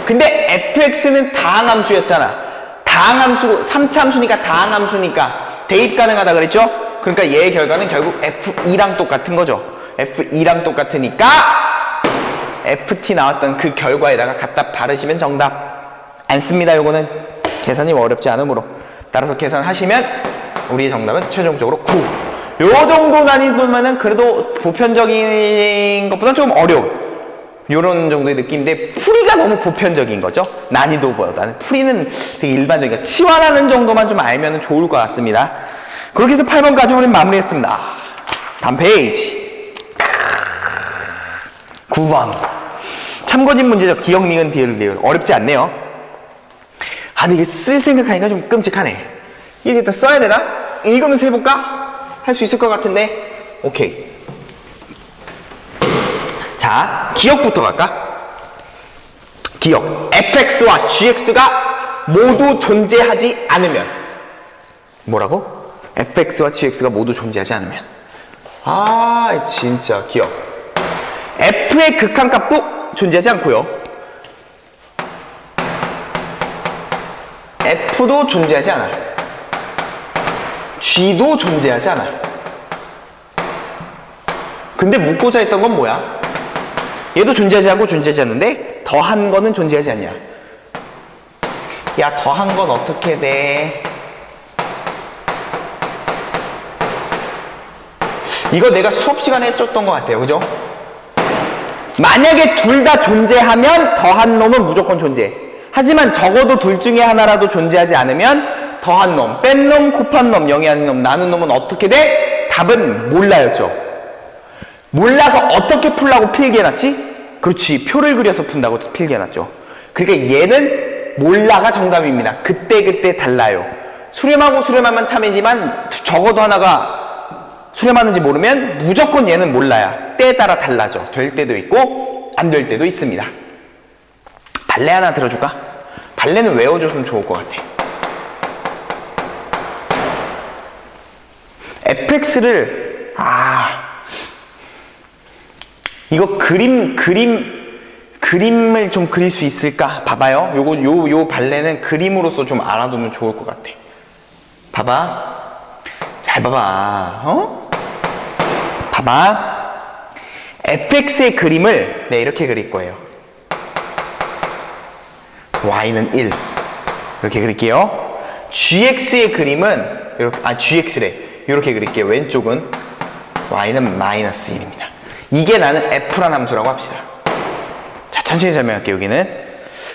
근데 fx는 다항함수였잖아. 다항함수고 3차 함수니까 다항함수니까 대입 가능하다 그랬죠? 그러니까 얘의 결과는 결국 f2랑 똑같은 거죠. f2랑 똑같으니까 ft 나왔던 그 결과에다가 갖다 바르시면 정답. 안 씁니다. 요거는 계산이 어렵지 않으므로. 따라서 계산하시면 우리의 정답은 최종적으로 9. 요 정도 난이도면은 그래도 보편적인 것보다 좀 어려운 요런 정도의 느낌인데, 풀이가 너무 보편적인 거죠. 난이도보다는 풀이는 되게 일반적이니까 치환하는 정도만 좀 알면 좋을 것 같습니다. 그렇게 해서 8번까지 우리는 마무리했습니다. 다음 페이지 9번 참고진 문제죠. 기억, 니은, 디귿. 어렵지 않네요. 아, 근데 이게 쓸 생각하니까 좀 끔찍하네. 이게 일단 써야 되나? 읽으면서 해볼까? 할 수 있을 것 같은데. 오케이. 자, 기억부터 갈까? 기억. fx와 gx가 모두 존재하지 않으면. 뭐라고? fx와 gx가 모두 존재하지 않으면. 아, 진짜 기억. f의 극한값도 존재하지 않고요. f도 존재하지 않아. g도 존재하지 않아. 근데 묻고자 했던 건 뭐야? 얘도 존재하지 않고 존재하지 않는데 더한 거는 존재하지 않냐. 야, 더한 건 어떻게 돼? 이거 내가 수업 시간에 해줬던 것 같아요. 그죠? 만약에 둘 다 존재하면 더한 놈은 무조건 존재. 하지만 적어도 둘 중에 하나라도 존재하지 않으면 더한 놈, 뺀 놈, 곱한 놈, 영이 아닌 놈, 나눈 놈은 어떻게 돼? 답은 몰라였죠. 몰라서 어떻게 풀라고 필기해놨지? 그렇지, 표를 그려서 푼다고 필기해놨죠. 그러니까 얘는 몰라가 정답입니다. 그때그때 달라요. 수렴하고 수렴하면 참이지만 적어도 하나가 수렴하는지 모르면 무조건 얘는 몰라야. 때에 따라 달라져. 될 때도 있고 안 될 때도 있습니다. 발레 하나 들어줄까? 발레는 외워줬으면 좋을 것 같아. fx를 이거 그림을 좀 그릴 수 있을까? 봐봐요. 요 발레는 그림으로서 좀 알아두면 좋을 것 같아. 봐봐. 잘 봐봐. 어? 봐봐. fx의 그림을 이렇게 그릴 거예요. y는 1 이렇게 그릴게요. gx의 그림은 이렇게, gx래 이렇게 그릴게요. 왼쪽은 y는 마이너스 1입니다. 이게 나는 f라는 함수라고 합시다. 자, 천천히 설명할게요. 여기는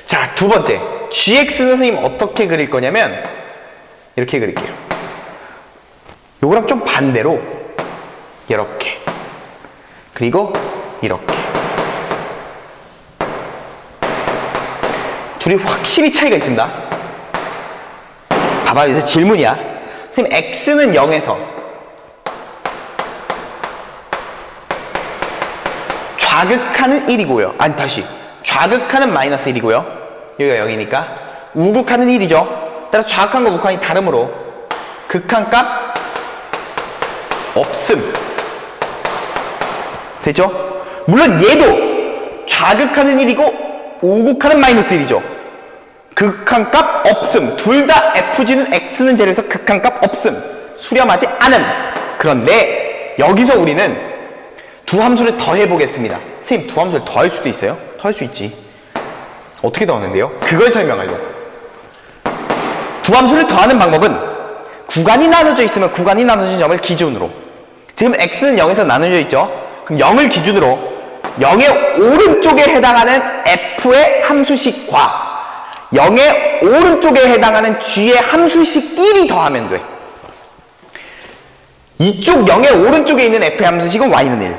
자, 두 번째 gx는 선생님 어떻게 그릴 거냐면 이렇게 그릴게요. 요거랑 좀 반대로 이렇게 그리고 이렇게 둘이 확실히 차이가 있습니다. 봐봐, 여기서 질문이야. 선생님 x는 0에서 좌극하는 1이고요. 아니 다시 좌극하는 마이너스 1이고요. 여기가 0이니까 우극하는 1이죠. 따라서 좌극한과 우극한이 다름으로 극한값 없음. 됐죠? 물론 얘도 좌극하는 1이고 우극하는 마이너스 1이죠. 극한값 없음. 둘 다 fg는 x는 제로에서 극한값 없음. 수렴하지 않음. 그런데 여기서 우리는 두 함수를 더해 보겠습니다. 선생님, 두 함수를 더할 수도 있어요? 더할 수 있지. 어떻게 더하는데요? 그걸 설명하려고. 두 함수를 더하는 방법은 구간이 나눠져 있으면 구간이 나눠진 점을 기준으로, 지금 x는 0에서 나눠져 있죠? 그럼 0을 기준으로 0의 오른쪽에 해당하는 f의 함수식과 0의 오른쪽에 해당하는 g의 함수식끼리 더하면 돼. 이쪽 0의 오른쪽에 있는 f의 함수식은 y는 1.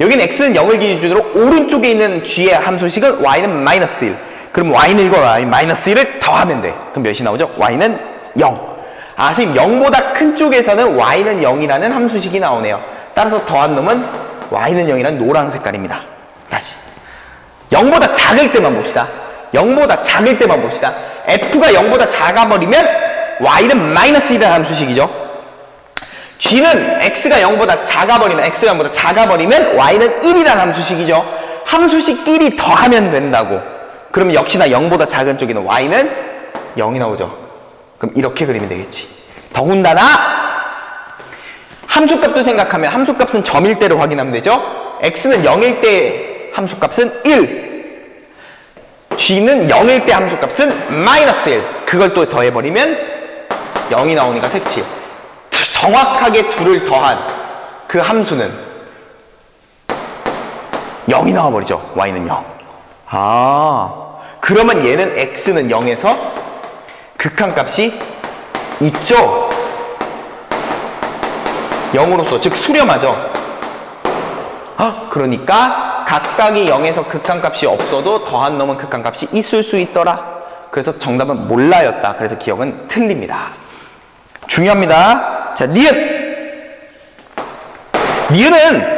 여긴 x는 0을 기준으로 오른쪽에 있는 g의 함수식은 y는 마이너스 1. 그럼 y는 1과 y 마이너스 1을 더하면 돼. 그럼 몇이 나오죠? y는 0. 아, 선생님 0보다 큰 쪽에서는 y는 0이라는 함수식이 나오네요. 따라서 더한 놈은 y는 0이라는 노란 색깔입니다. 다시 0보다 작을 때만 봅시다. 0보다 작을 때만 봅시다. f가 0보다 작아버리면 y는 마이너스 1이라는 함수식이죠. g는 x가 0보다 작아버리면 y는 1이라는 함수식이죠. 함수식끼리 더하면 된다고. 그럼 역시나 0보다 작은 쪽에는 y는 0이 나오죠. 그럼 이렇게 그리면 되겠지. 더군다나 함수값도 생각하면 함수값은 점일 때로 확인하면 되죠. x는 0일 때 함수값은 1, g는 0일 때 함수값은 마이너스 1. 그걸 또 더해버리면 0이 나오니까 색칠. 정확하게 둘을 더한 그 함수는 0이 나와버리죠. y는 0. 그러면 얘는 x는 0에서 극한값이 있죠. 0으로서, 즉 수렴하죠. 그러니까 각각이 0에서 극한값이 없어도 더한 놈은 극한값이 있을 수 있더라. 그래서 정답은 몰라였다. 그래서 기억은 틀립니다. 중요합니다. 자, 니은. 니은은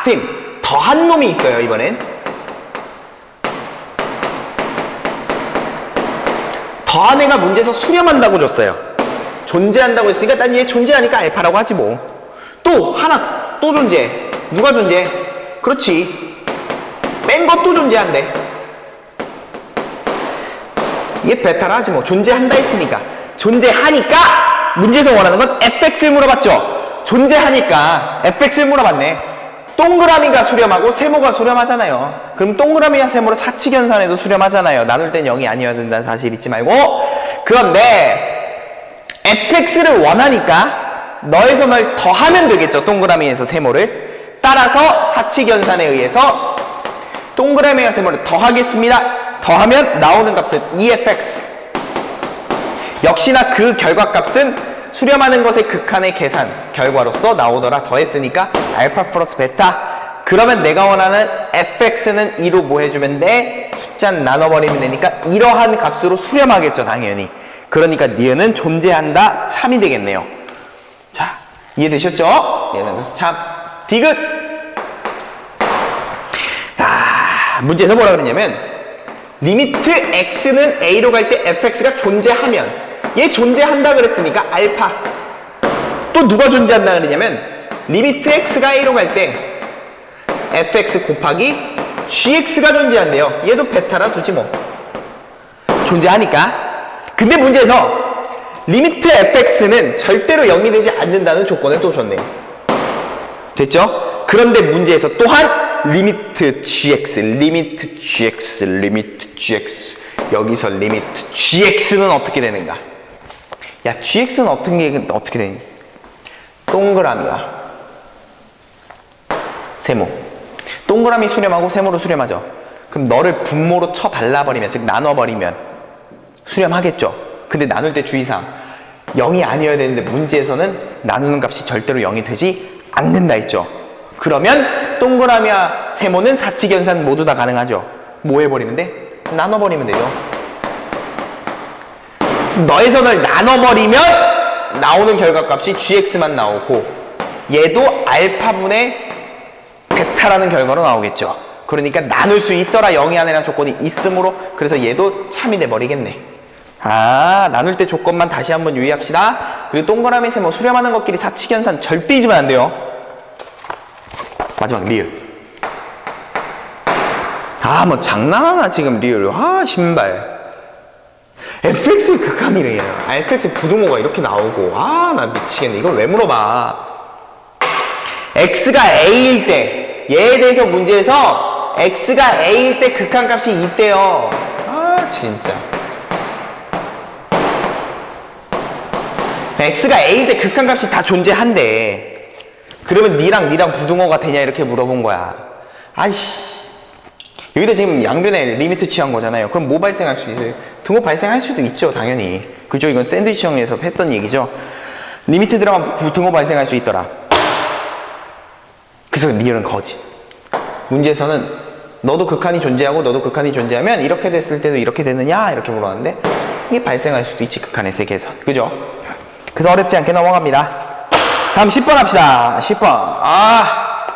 선생님 더한 놈이 있어요. 이번엔 더한 애가 문제에서 수렴한다고 줬어요. 존재한다고 했으니까 난 얘 존재하니까 알파라고 하지 뭐. 또 하나 또 존재해. 누가 존재해? 그렇지, 뺀 것도 존재한대. 얘 베타라 하지 뭐. 존재한다 했으니까. 존재하니까 문제에서 원하는 건 fx를 물어봤죠. 존재하니까 fx를 물어봤네. 동그라미가 수렴하고 세모가 수렴하잖아요. 그럼 동그라미와 세모를 사칙연산에도 수렴하잖아요. 나눌 땐 0이 아니어야 된다는 사실 잊지 말고. 그런데 fx를 원하니까 너에서 뭘 더하면 되겠죠. 동그라미에서 세모를. 따라서 사칙연산에 의해서 동그라미와 세모를 더하겠습니다. 더하면 나오는 값은 2fx. 역시나 그 결과값은 수렴하는 것의 극한의 계산 결과로서 나오더라. 더했으니까 알파 플러스 베타. 그러면 내가 원하는 fx는 2로 뭐 해주면 돼? 숫자는 나눠버리면 되니까 이러한 값으로 수렴하겠죠. 당연히. 그러니까 니은은 존재한다. 참이 되겠네요. 자, 이해되셨죠? 얘는 그래서 참 디귿. 문제에서 뭐라 그러냐면 리미트 x는 a로 갈 때 fx가 존재하면, 얘 존재한다 그랬으니까 알파. 또 누가 존재한다 그러냐면 리미트 x가 a로 갈 때 fx 곱하기 gx가 존재한대요. 얘도 베타라 두지 뭐. 존재하니까. 근데 문제에서 리미트 fx는 절대로 0이 되지 않는다는 조건을 또 줬네요. 됐죠? 그런데 문제에서 또한 리미트 gx, 리미트 gx, 리미트 gx. 여기서 리미트 gx는 어떻게 되는가? 야, gx는 어떻게 되니? 동그라미와 세모. 동그라미 수렴하고 세모로 수렴하죠. 그럼 너를 분모로 쳐 발라버리면, 즉 나눠버리면 수렴하겠죠. 근데 나눌 때 주의사항. 0이 아니어야 되는데 문제에서는 나누는 값이 절대로 0이 되지 않는다 했죠. 그러면 동그라미와 세모는 사칙연산 모두 다 가능하죠. 뭐 해버리면 돼? 나눠버리면 되죠. 너에서 널 나눠버리면 나오는 결과값이 gx만 나오고 얘도 알파분의 베타라는 결과로 나오겠죠. 그러니까 나눌 수 있더라 0이 아니라는 조건이 있으므로 그래서 얘도 참이 돼버리겠네. 아, 나눌 때 조건만 다시 한번 유의합시다. 그리고 동그라미 세모 수렴하는 것끼리 사칙연산 절대 잊으면 안 돼요. 마지막 리을. 아, 뭐 장난하나 지금 리을. 아, 신발. fx의 극한이래요. fx의 부등호가 이렇게 나오고. 아, 나 미치겠네. 이걸 왜 물어봐. x가 a일 때 얘에 대해서 문제에서 x가 a일 때 극한값이 있대요. 아, 진짜. x가 a일 때 극한값이 다 존재한대. 그러면 니랑 부등호가 되냐 이렇게 물어본 거야. 아이씨. 여기다 지금 양변에 리미트 취한 거잖아요. 그럼 뭐 발생할 수 있어요? 등호 발생할 수도 있죠, 당연히. 그죠? 이건 샌드위치 형에서 했던 얘기죠. 리미트 들어가면 등호 발생할 수 있더라. 그래서 리얼은 거짓. 문제에서는 너도 극한이 존재하고 너도 극한이 존재하면 이렇게 됐을 때도 이렇게 되느냐 이렇게 물어봤는데 이게 발생할 수도 있지, 극한의 세계에서. 그죠? 그래서 어렵지 않게 넘어갑니다. 다음 10번 합시다. 10번. 아,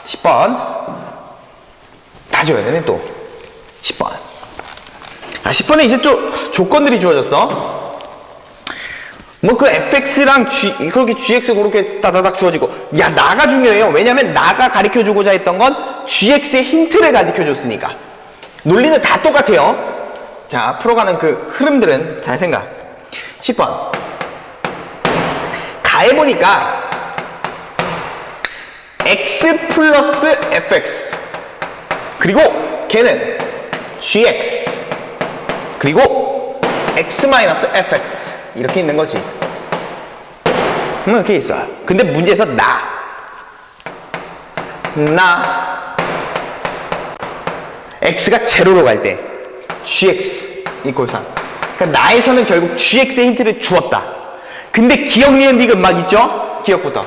10번. 다 지워야 되네, 또. 10번. 아, 10번에 이제 좀 조건들이 주어졌어. 뭐 그 fx랑 그렇게 gx 그렇게 따다닥 주어지고. 야, 나가 중요해요. 왜냐면 나가 가르쳐주고자 했던 건 gx의 힌트를 가르쳐줬으니까. 논리는 다 똑같아요. 자, 풀어가는 그 흐름들은 잘 생각. 10번. 가해보니까 x 플러스 fx 그리고 걔는 gx 그리고 x 마이너스 fx 이렇게 있는 거지. 이렇게 있어요. 근데 문제에서 나 x가 제로로 갈 때 gx 이퀄 3. 그러니까 나에서는 결국 gx의 힌트를 주었다. 근데 기억, 니은, 디귿 막 있죠? 기억부터.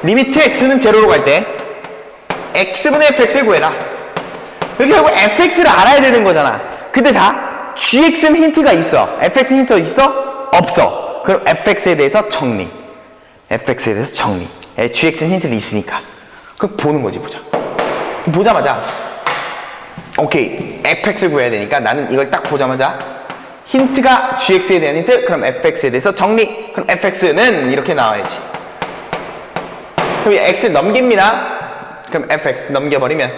리미트 x는 제로로 갈 때 x분의 fx를 구해라. 이렇게 결국 fx를 알아야 되는 거잖아. 근데 다 gx는 힌트가 있어. fx 힌트 있어? 없어. 그럼 fx에 대해서 정리. fx에 대해서 정리. gx는 힌트는 있으니까. 그럼 보는 거지, 보자. 보자마자 오케이, fx를 구해야 되니까 나는 이걸 딱 보자마자 힌트가 gx에 대한 힌트, 그럼 fx에 대해서 정리. 그럼 fx는 이렇게 나와야지. 그럼 x 넘깁니다. 그럼 fx 넘겨버리면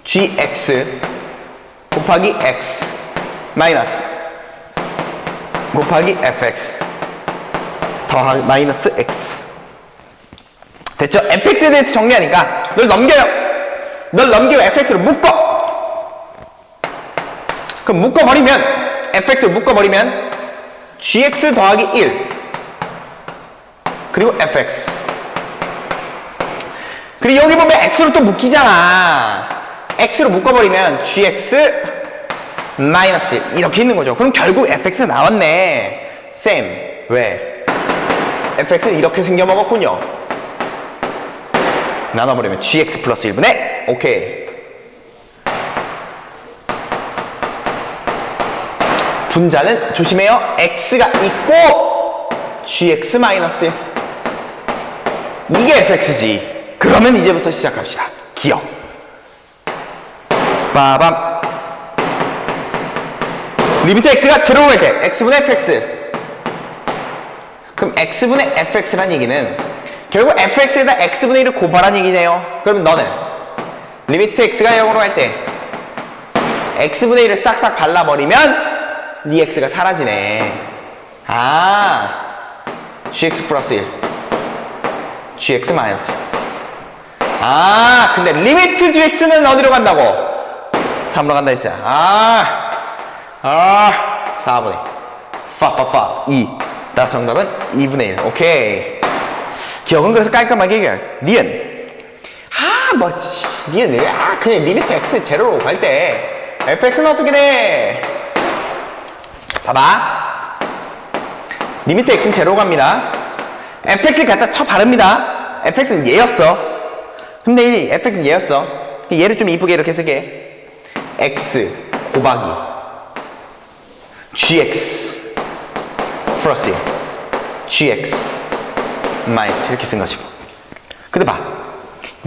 gx 곱하기 x 마이너스 곱하기 fx 더 마이너스 x. 됐죠? fx에 대해서 정리하니까 널 넘겨요. 널 넘기고 fx로 묶어. 그럼 묶어버리면 fx를 묶어버리면 gx 더하기 1 그리고 fx. 그리고 여기 보면 x로 또 묶이잖아. x로 묶어버리면 gx 마이너스 1 이렇게 있는 거죠. 그럼 결국 fx 나왔네. 쌤, 왜? fx는 이렇게 생겨먹었군요. 나눠버리면 gx 플러스 1분의 오케이. 분자는 조심해요. x가 있고 gx 마이너스 1 이게 fx지. 그러면 이제부터 시작합시다. 기억. 빠밤. 리미트 x가 제로로 갈 때 x분의 fx. 그럼 x분의 fx란 얘기는 결국 fx에다 x분의 1을 곱하란 얘기네요. 그러면 너는 리미트 x가 0으로 갈 때 x분의 1을 싹싹 발라버리면 네 x가 사라지네. 아, gx 플러스 1 gx 마이너스 1 아, 근데 리미트 gx는 어디로 간다고? 3으로 간다 했어요. 4분의 2. 따라서 정답은 2분의 1. 오케이. 기억은 그래서 깔끔하게 해결. 니은. 니은, 그냥 리미트 x 제로로 갈 때, fx는 어떻게 돼? 봐봐. 리미트 x는 제로로 갑니다. fx를 갖다 쳐 바릅니다. fx는 얘였어. 근데 이 fx는 얘였어. 얘를 좀 이쁘게 이렇게 쓰게. x 곱하기 gx 플러스 gx 마이너스 이렇게 쓴 거지. 근데 봐.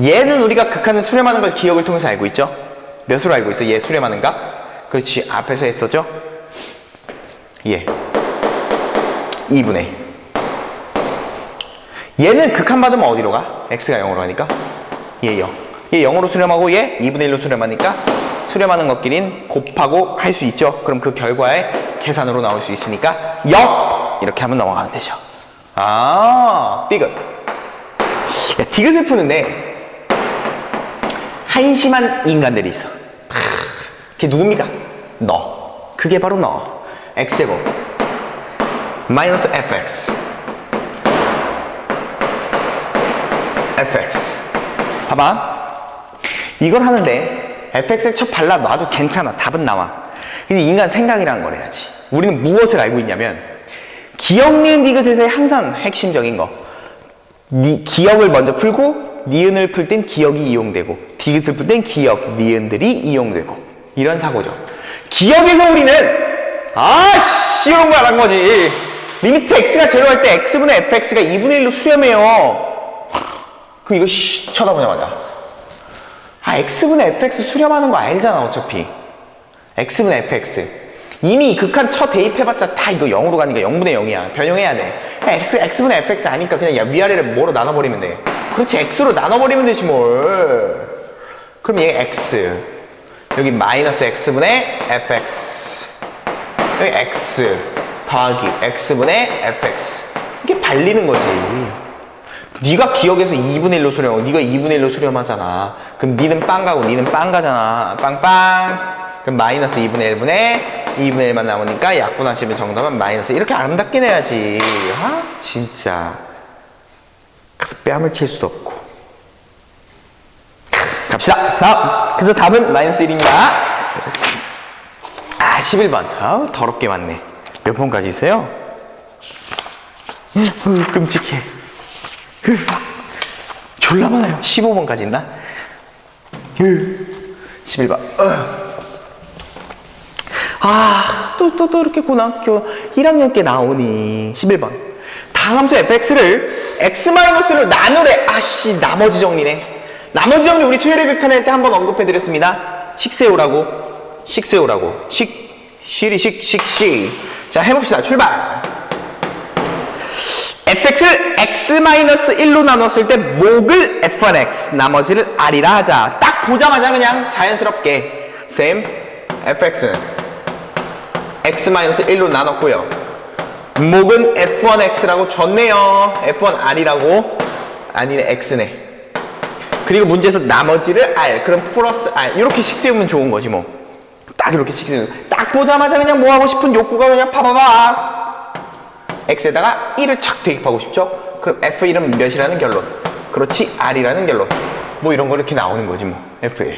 얘는 우리가 극한을 수렴하는 걸 기억을 통해서 알고 있죠? 몇으로 알고 있어? 얘 수렴하는가? 그렇지. 앞에서 했었죠? 얘 2분의 1. 얘는 극한 받으면 어디로 가? x가 0으로 가니까 얘 0. 얘 0으로 수렴하고 얘 2분의 1로 수렴하니까 수렴하는 것끼린 곱하고 할 수 있죠? 그럼 그 결과에 계산으로 나올 수 있으니까 0! 이렇게 하면 넘어가면 되죠. 디귿. 야, 디귿을 푸는데 한심한 인간들이 있어. 그게 누굽니까? 너. 그게 바로 너. x제곱 마이너스 fx fx. 봐봐. 이걸 하는데 fx를 쳐 발라 놔도 괜찮아. 답은 나와. 근데 인간 생각이라는 걸 해야지. 우리는 무엇을 알고 있냐면 기억, 니은, 디귿에서의 항상 핵심적인 거. 기억을 먼저 풀고 니은을 풀 땐 기억이 이용되고 디귿을 풀 땐 기억, 니은들이 이용되고 이런 사고죠. 기억에서 우리는 이런 거 안 한 거지. 리미트 x가 제로 할 때 x분의 fx가 2분의 1로 수렴해요. 그럼 이거 쳐다보자마자 x분의 fx 수렴하는 거 알잖아. 어차피 x분의 fx 이미 극한 쳐 대입해봤자 다 이거 0으로 가니까 0분의 0이야. 변형해야 돼. x분의 fx 아니까 그냥 위아래를 뭐로 나눠버리면 돼. 그렇지. x로 나눠버리면 되지 뭘. 그럼 얘 x 여기 마이너스 x분의 fx 여기 x 더하기 x분의 fx 이게 발리는 거지. 네가 기억에서 2분의 1로 수렴하고 네가 2분의 1로 수렴하잖아. 그럼 니는 빵 가고 니는 빵 가잖아. 빵빵. 그럼 마이너스 2분의 1분의 2분의 1만 남으니까 약분하시면 정답은 마이너스. 이렇게 아름답게 내야지. 진짜 가서 뺨을 칠 수도 없고. 갑시다. 다음. 그래서 답은 마이너스 1입니다 11번. 더럽게 많네. 몇 번까지 있어요? 끔찍해. 졸라 많아요. 15번까지 있나? 11번. 또 이렇게 고등학교 1학년 께 나오니. 11번. 다함수 fx를 x-로 나누래. 나머지 정리네. 나머지 정리 우리 수열의 극한할 때 한번 언급해드렸습니다. 식세우라고. 자, 해봅시다. 출발. fx를 x-1로 나눴을 때 목을 f1x, 나머지를 r이라 하자. 딱 보자마자 그냥 자연스럽게 쌤, fx는 x-1로 나눴고요. 목은 f1x라고 줬네요. f1r이라고. 아니네, x네. 그리고 문제에서 나머지를 r, 그럼 플러스 r. 이렇게 식 세우면 좋은 거지 뭐. 딱 이렇게 식 세우면. 딱 보자마자 그냥 뭐 하고 싶은 욕구가 그냥 파바박. x에다가 1을 착 대입하고 싶죠? 그럼 f1은 몇이라는 결론? 그렇지, r이라는 결론. 뭐 이런 거 이렇게 나오는 거지 뭐. f1.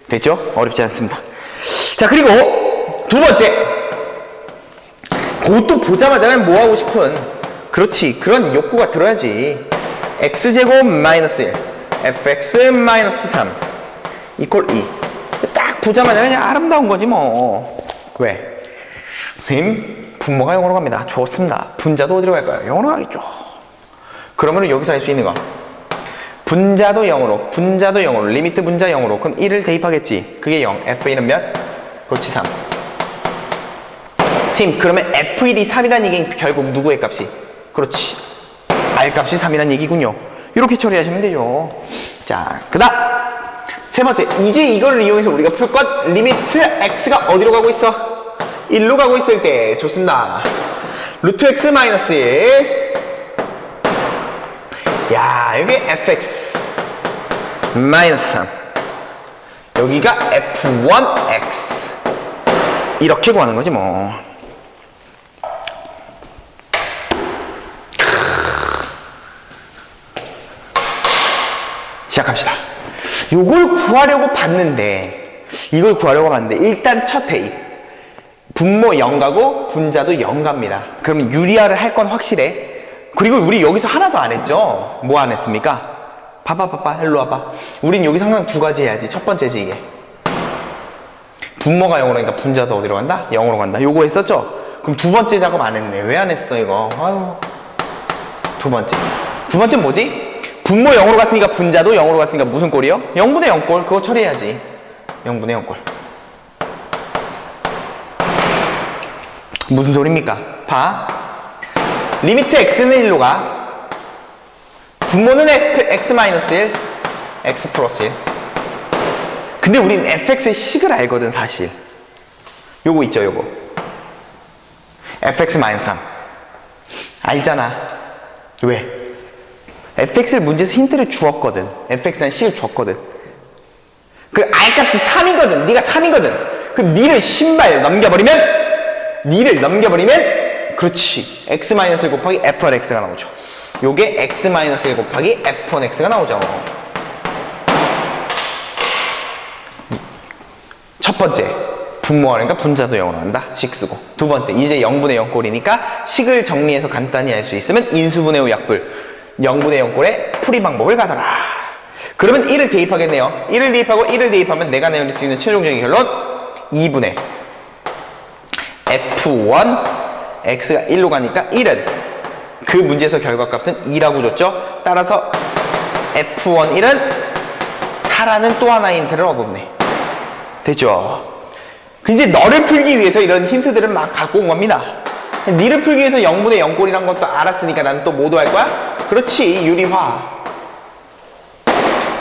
됐죠? 어렵지 않습니다. 자, 그리고 두 번째. 그것도 보자마자 그냥 뭐 하고 싶은. 그렇지, 그런 욕구가 들어야지. x제곱 마이너스 1 fx 마이너스 3 이퀄 2. 딱 보자마자 그냥 아름다운 거지 뭐. 왜? 선생님, 분모가 0으로 갑니다. 좋습니다. 분자도 어디로 갈까요? 0으로 가겠죠. 그러면 여기서 할 수 있는 거. 분자도 0으로, 리미트 분자 0으로. 그럼 1을 대입하겠지. 그게 0. f1은 몇? 그렇지, 3. 선생님, 그러면 f1이 3이라는 얘기는 결국 누구의 값이? 그렇지, r 값이 3이라는 얘기군요. 이렇게 처리하시면 되죠. 자, 그다음 세 번째. 이제 이거를 이용해서 우리가 풀 것. 리미트 x가 어디로 가고 있어? 1로 가고 있을 때. 좋습니다. 루트 x 마이너스 1. 야, 여기 fx 마이너스 3. 여기가 f1x. 이렇게 구하는 거지 뭐. 시작합시다. 요걸 구하려고 봤는데 일단 첫 대입 분모 0가고 분자도 0갑니다. 그러면 유리화를 할 건 확실해. 그리고 우리 여기서 하나도 안 했죠? 뭐 안 했습니까? 봐봐 일로 와봐. 우린 여기서 항상 두 가지 해야지. 첫 번째지 이게. 분모가 0으로 가니까 분자도 어디로 간다? 0으로 간다. 요거 했었죠? 그럼 두 번째 작업 안 했네. 왜 안 했어 이거? 아유. 두 번째 뭐지? 분모 0으로 갔으니까 분자도 0으로 갔으니까 무슨 꼴이요? 0분의 0꼴. 그거 처리해야지. 0분의 0꼴. 무슨 소리입니까? 봐. 리미트 x는 1로 가. 분모는 x-1, x 플러스 1. 근데 우린 fx의 식을 알거든 사실. 요거 있죠 요거. fx-3 알잖아. 왜? fx를 문제에서 힌트를 주었거든. fx라는 식을 줬거든. 그 r값이 3이거든. 네가 3이거든. 그럼 니를 신발 넘겨버리면 그렇지. x-1 곱하기 f1x가 나오죠. 요게 x-1 곱하기 f1x가 나오죠. 첫 번째 분모하니까 분자도 0으로 간다. 식 쓰고. 두 번째 이제 0분의 0 꼴이니까 식을 정리해서 간단히 알 수 있으면 인수분해 후 약불 0분의 0 꼴의 풀이 방법을 가더라. 그러면 1을 대입하겠네요. 1을 대입하고 1을 대입하면 내가 내릴 수 있는 최종적인 결론 2분의 f1 x가 1로 가니까 1은 그 문제에서 결과값은 2라고 줬죠. 따라서 f1 1은 4라는 또 하나의 힌트를 얻었네. 됐죠? 이제 너를 풀기 위해서 이런 힌트들을 막 갖고 온 겁니다. 니를 풀기 위해서 0분의 0 꼴이란 것도 알았으니까 나는 또 뭐도 할 거야? 그렇지,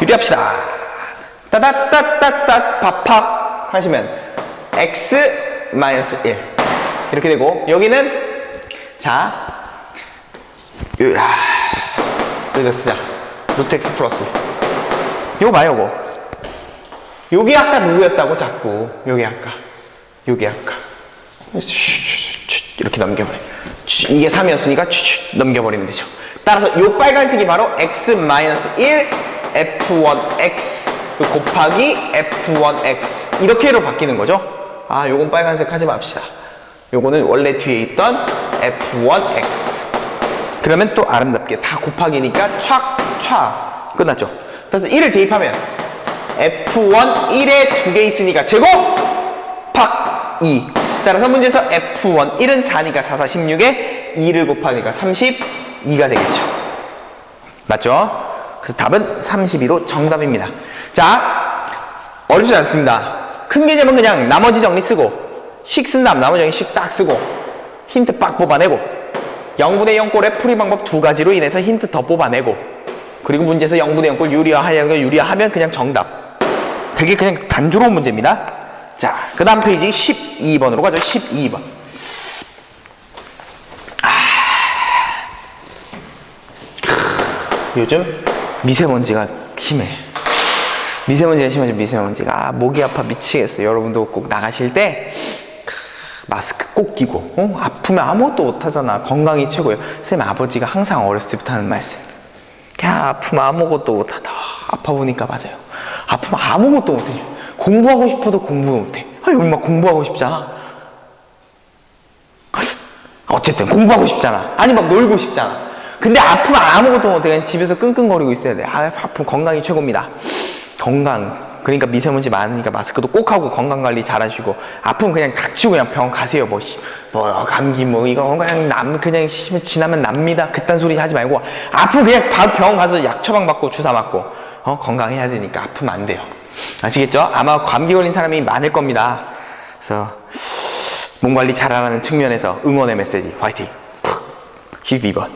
유리합시다. 따다따따따 밥팍 하시면 x-1 이렇게 되고, 여기는 자 여기다 쓰자. 루트 x 플러스 요거 봐요. 요거 여기 아까 누구였다고 자꾸 여기 아까 이렇게 넘겨버려. 이게 3이었으니까 넘겨버리면 되죠. 따라서 이 빨간색이 바로 x-1 f1x 곱하기 f1x 이렇게로 바뀌는 거죠. 아, 요건 빨간색 하지 맙시다. 요거는 원래 뒤에 있던 f1x. 그러면 또 아름답게 다 곱하기니까 촥 끝났죠. 그래서 1을 대입하면 f1 1에 2개 있으니까 제곱 팍 2. 따라서 문제에서 f1 1은 4니까 4, 4, 16에 2를 곱하니까 32가 되겠죠. 맞죠? 그래서 답은 32로 정답입니다. 자, 어렵지 않습니다. 큰 개념은 그냥 나머지 정리 쓰고, 식 쓴 다음 나머지 정리 식 딱 쓰고, 힌트 빡 뽑아내고, 0분의 0 꼴의 풀이 방법 두 가지로 인해서 힌트 더 뽑아내고, 그리고 문제에서 0분의 0 꼴 유리화하려는 거 유리화하면 그냥 정답. 되게 그냥 단조로운 문제입니다. 자, 그 다음 페이지 12번으로 가죠. 12번. 요즘 미세먼지가 심해. 미세먼지가 심하죠. 미세먼지가. 목이 아파 미치겠어. 여러분도 꼭 나가실 때 마스크 꼭 끼고, 아프면 아무것도 못하잖아. 건강이 최고예요. 쌤 아버지가 항상 어렸을 때부터 하는 말씀. 그냥 아프면 아무것도 못한다. 아파 보니까 맞아요. 아프면 아무것도 못해. 공부하고 싶어도 공부 못해. 여기 막 공부하고 싶잖아. 어쨌든 공부하고 싶잖아. 아니 막 놀고 싶잖아. 근데 아프면 아무것도 못해. 그냥 집에서 กิ้กิ้거리고 있어야 돼. 아프면 건강이 최고입니다. 건강. 그러니까 미세먼지 많으니까 마스크도 꼭 하고 건강관리 잘 하시고, 아프면 그냥 닥치고 그냥 병원 가세요. 뭐 감기 이거 그냥 지나면 납니다. 그딴 소리 하지 말고, 아프면 그냥 바로 병원 가서 약 처방 받고 주사 맞고, 건강해야 되니까 아프면 안 돼요. 아시겠죠? 아마 감기 걸린 사람이 많을 겁니다. 그래서 몸 관리 잘하라는 측면에서 응원의 메시지 화이팅. 12번.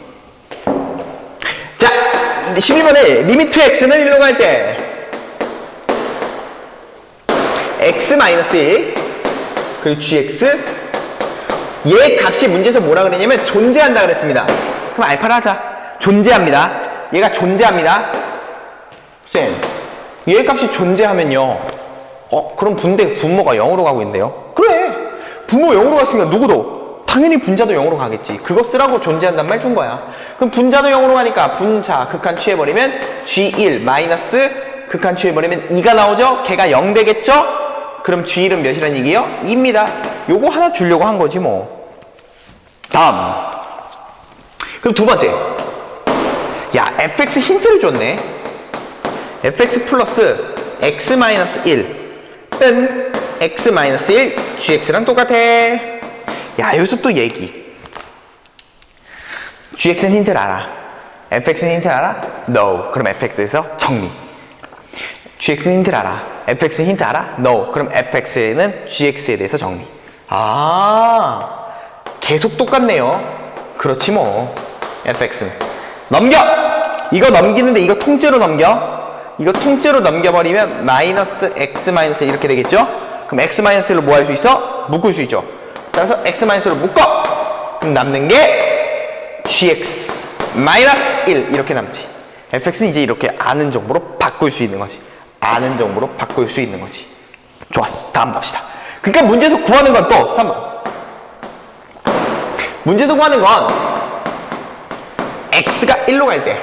자, 12번에 리미트 x는 1로 갈 때 x-1 그리고 gx, 얘 값이 문제에서 뭐라 그랬냐면 존재한다 그랬습니다. 그럼 알파를 하자. 존재합니다. 얘가 존재합니다. 쌤, 얘 값이 존재하면요. 그럼 분모가 0으로 가고 있는데요? 그래! 분모 0으로 갔으니까 누구도? 당연히 분자도 0으로 가겠지. 그거 쓰라고 존재한단 말 준 거야. 그럼 분자도 0으로 가니까 분자 극한 취해버리면 G1 마이너스 극한 취해버리면 2가 나오죠? 걔가 0 되겠죠? 그럼 G1은 몇이란 얘기예요? 2입니다. 요거 하나 주려고 한 거지 뭐. 다음. 그럼 두 번째. 야, fx 힌트를 줬네. fx 플러스 x 마이너스 1은 x 마이너스 1 gx랑 똑같아. 야, 여기서 또 얘기. gx는 힌트를 알아. fx는 힌트를 알아? No. 그럼 fx에서 정리. gx는 힌트를 알아. fx는 힌트 알아? No. 그럼 fx는 gx에 대해서 정리. 아, 계속 똑같네요. 그렇지 뭐. fx는 넘겨! 이거 넘기는데 이거 통째로 넘겨. 이거 통째로 넘겨버리면 마이너스 x 마이너스 이렇게 되겠죠? 그럼 x 마이너스로 뭐 할 수 있어? 묶을 수 있죠. 따라서 x 마이너스로 묶어! 그럼 남는 게 gx 마이너스 1 이렇게 남지. fx는 이제 이렇게 아는 정보로 바꿀 수 있는 거지. 아는 정보로 바꿀 수 있는 거지. 좋았어. 다음 갑시다. 그러니까 문제에서 구하는 건 또 3번. 문제에서 구하는 건 x가 1로 갈 때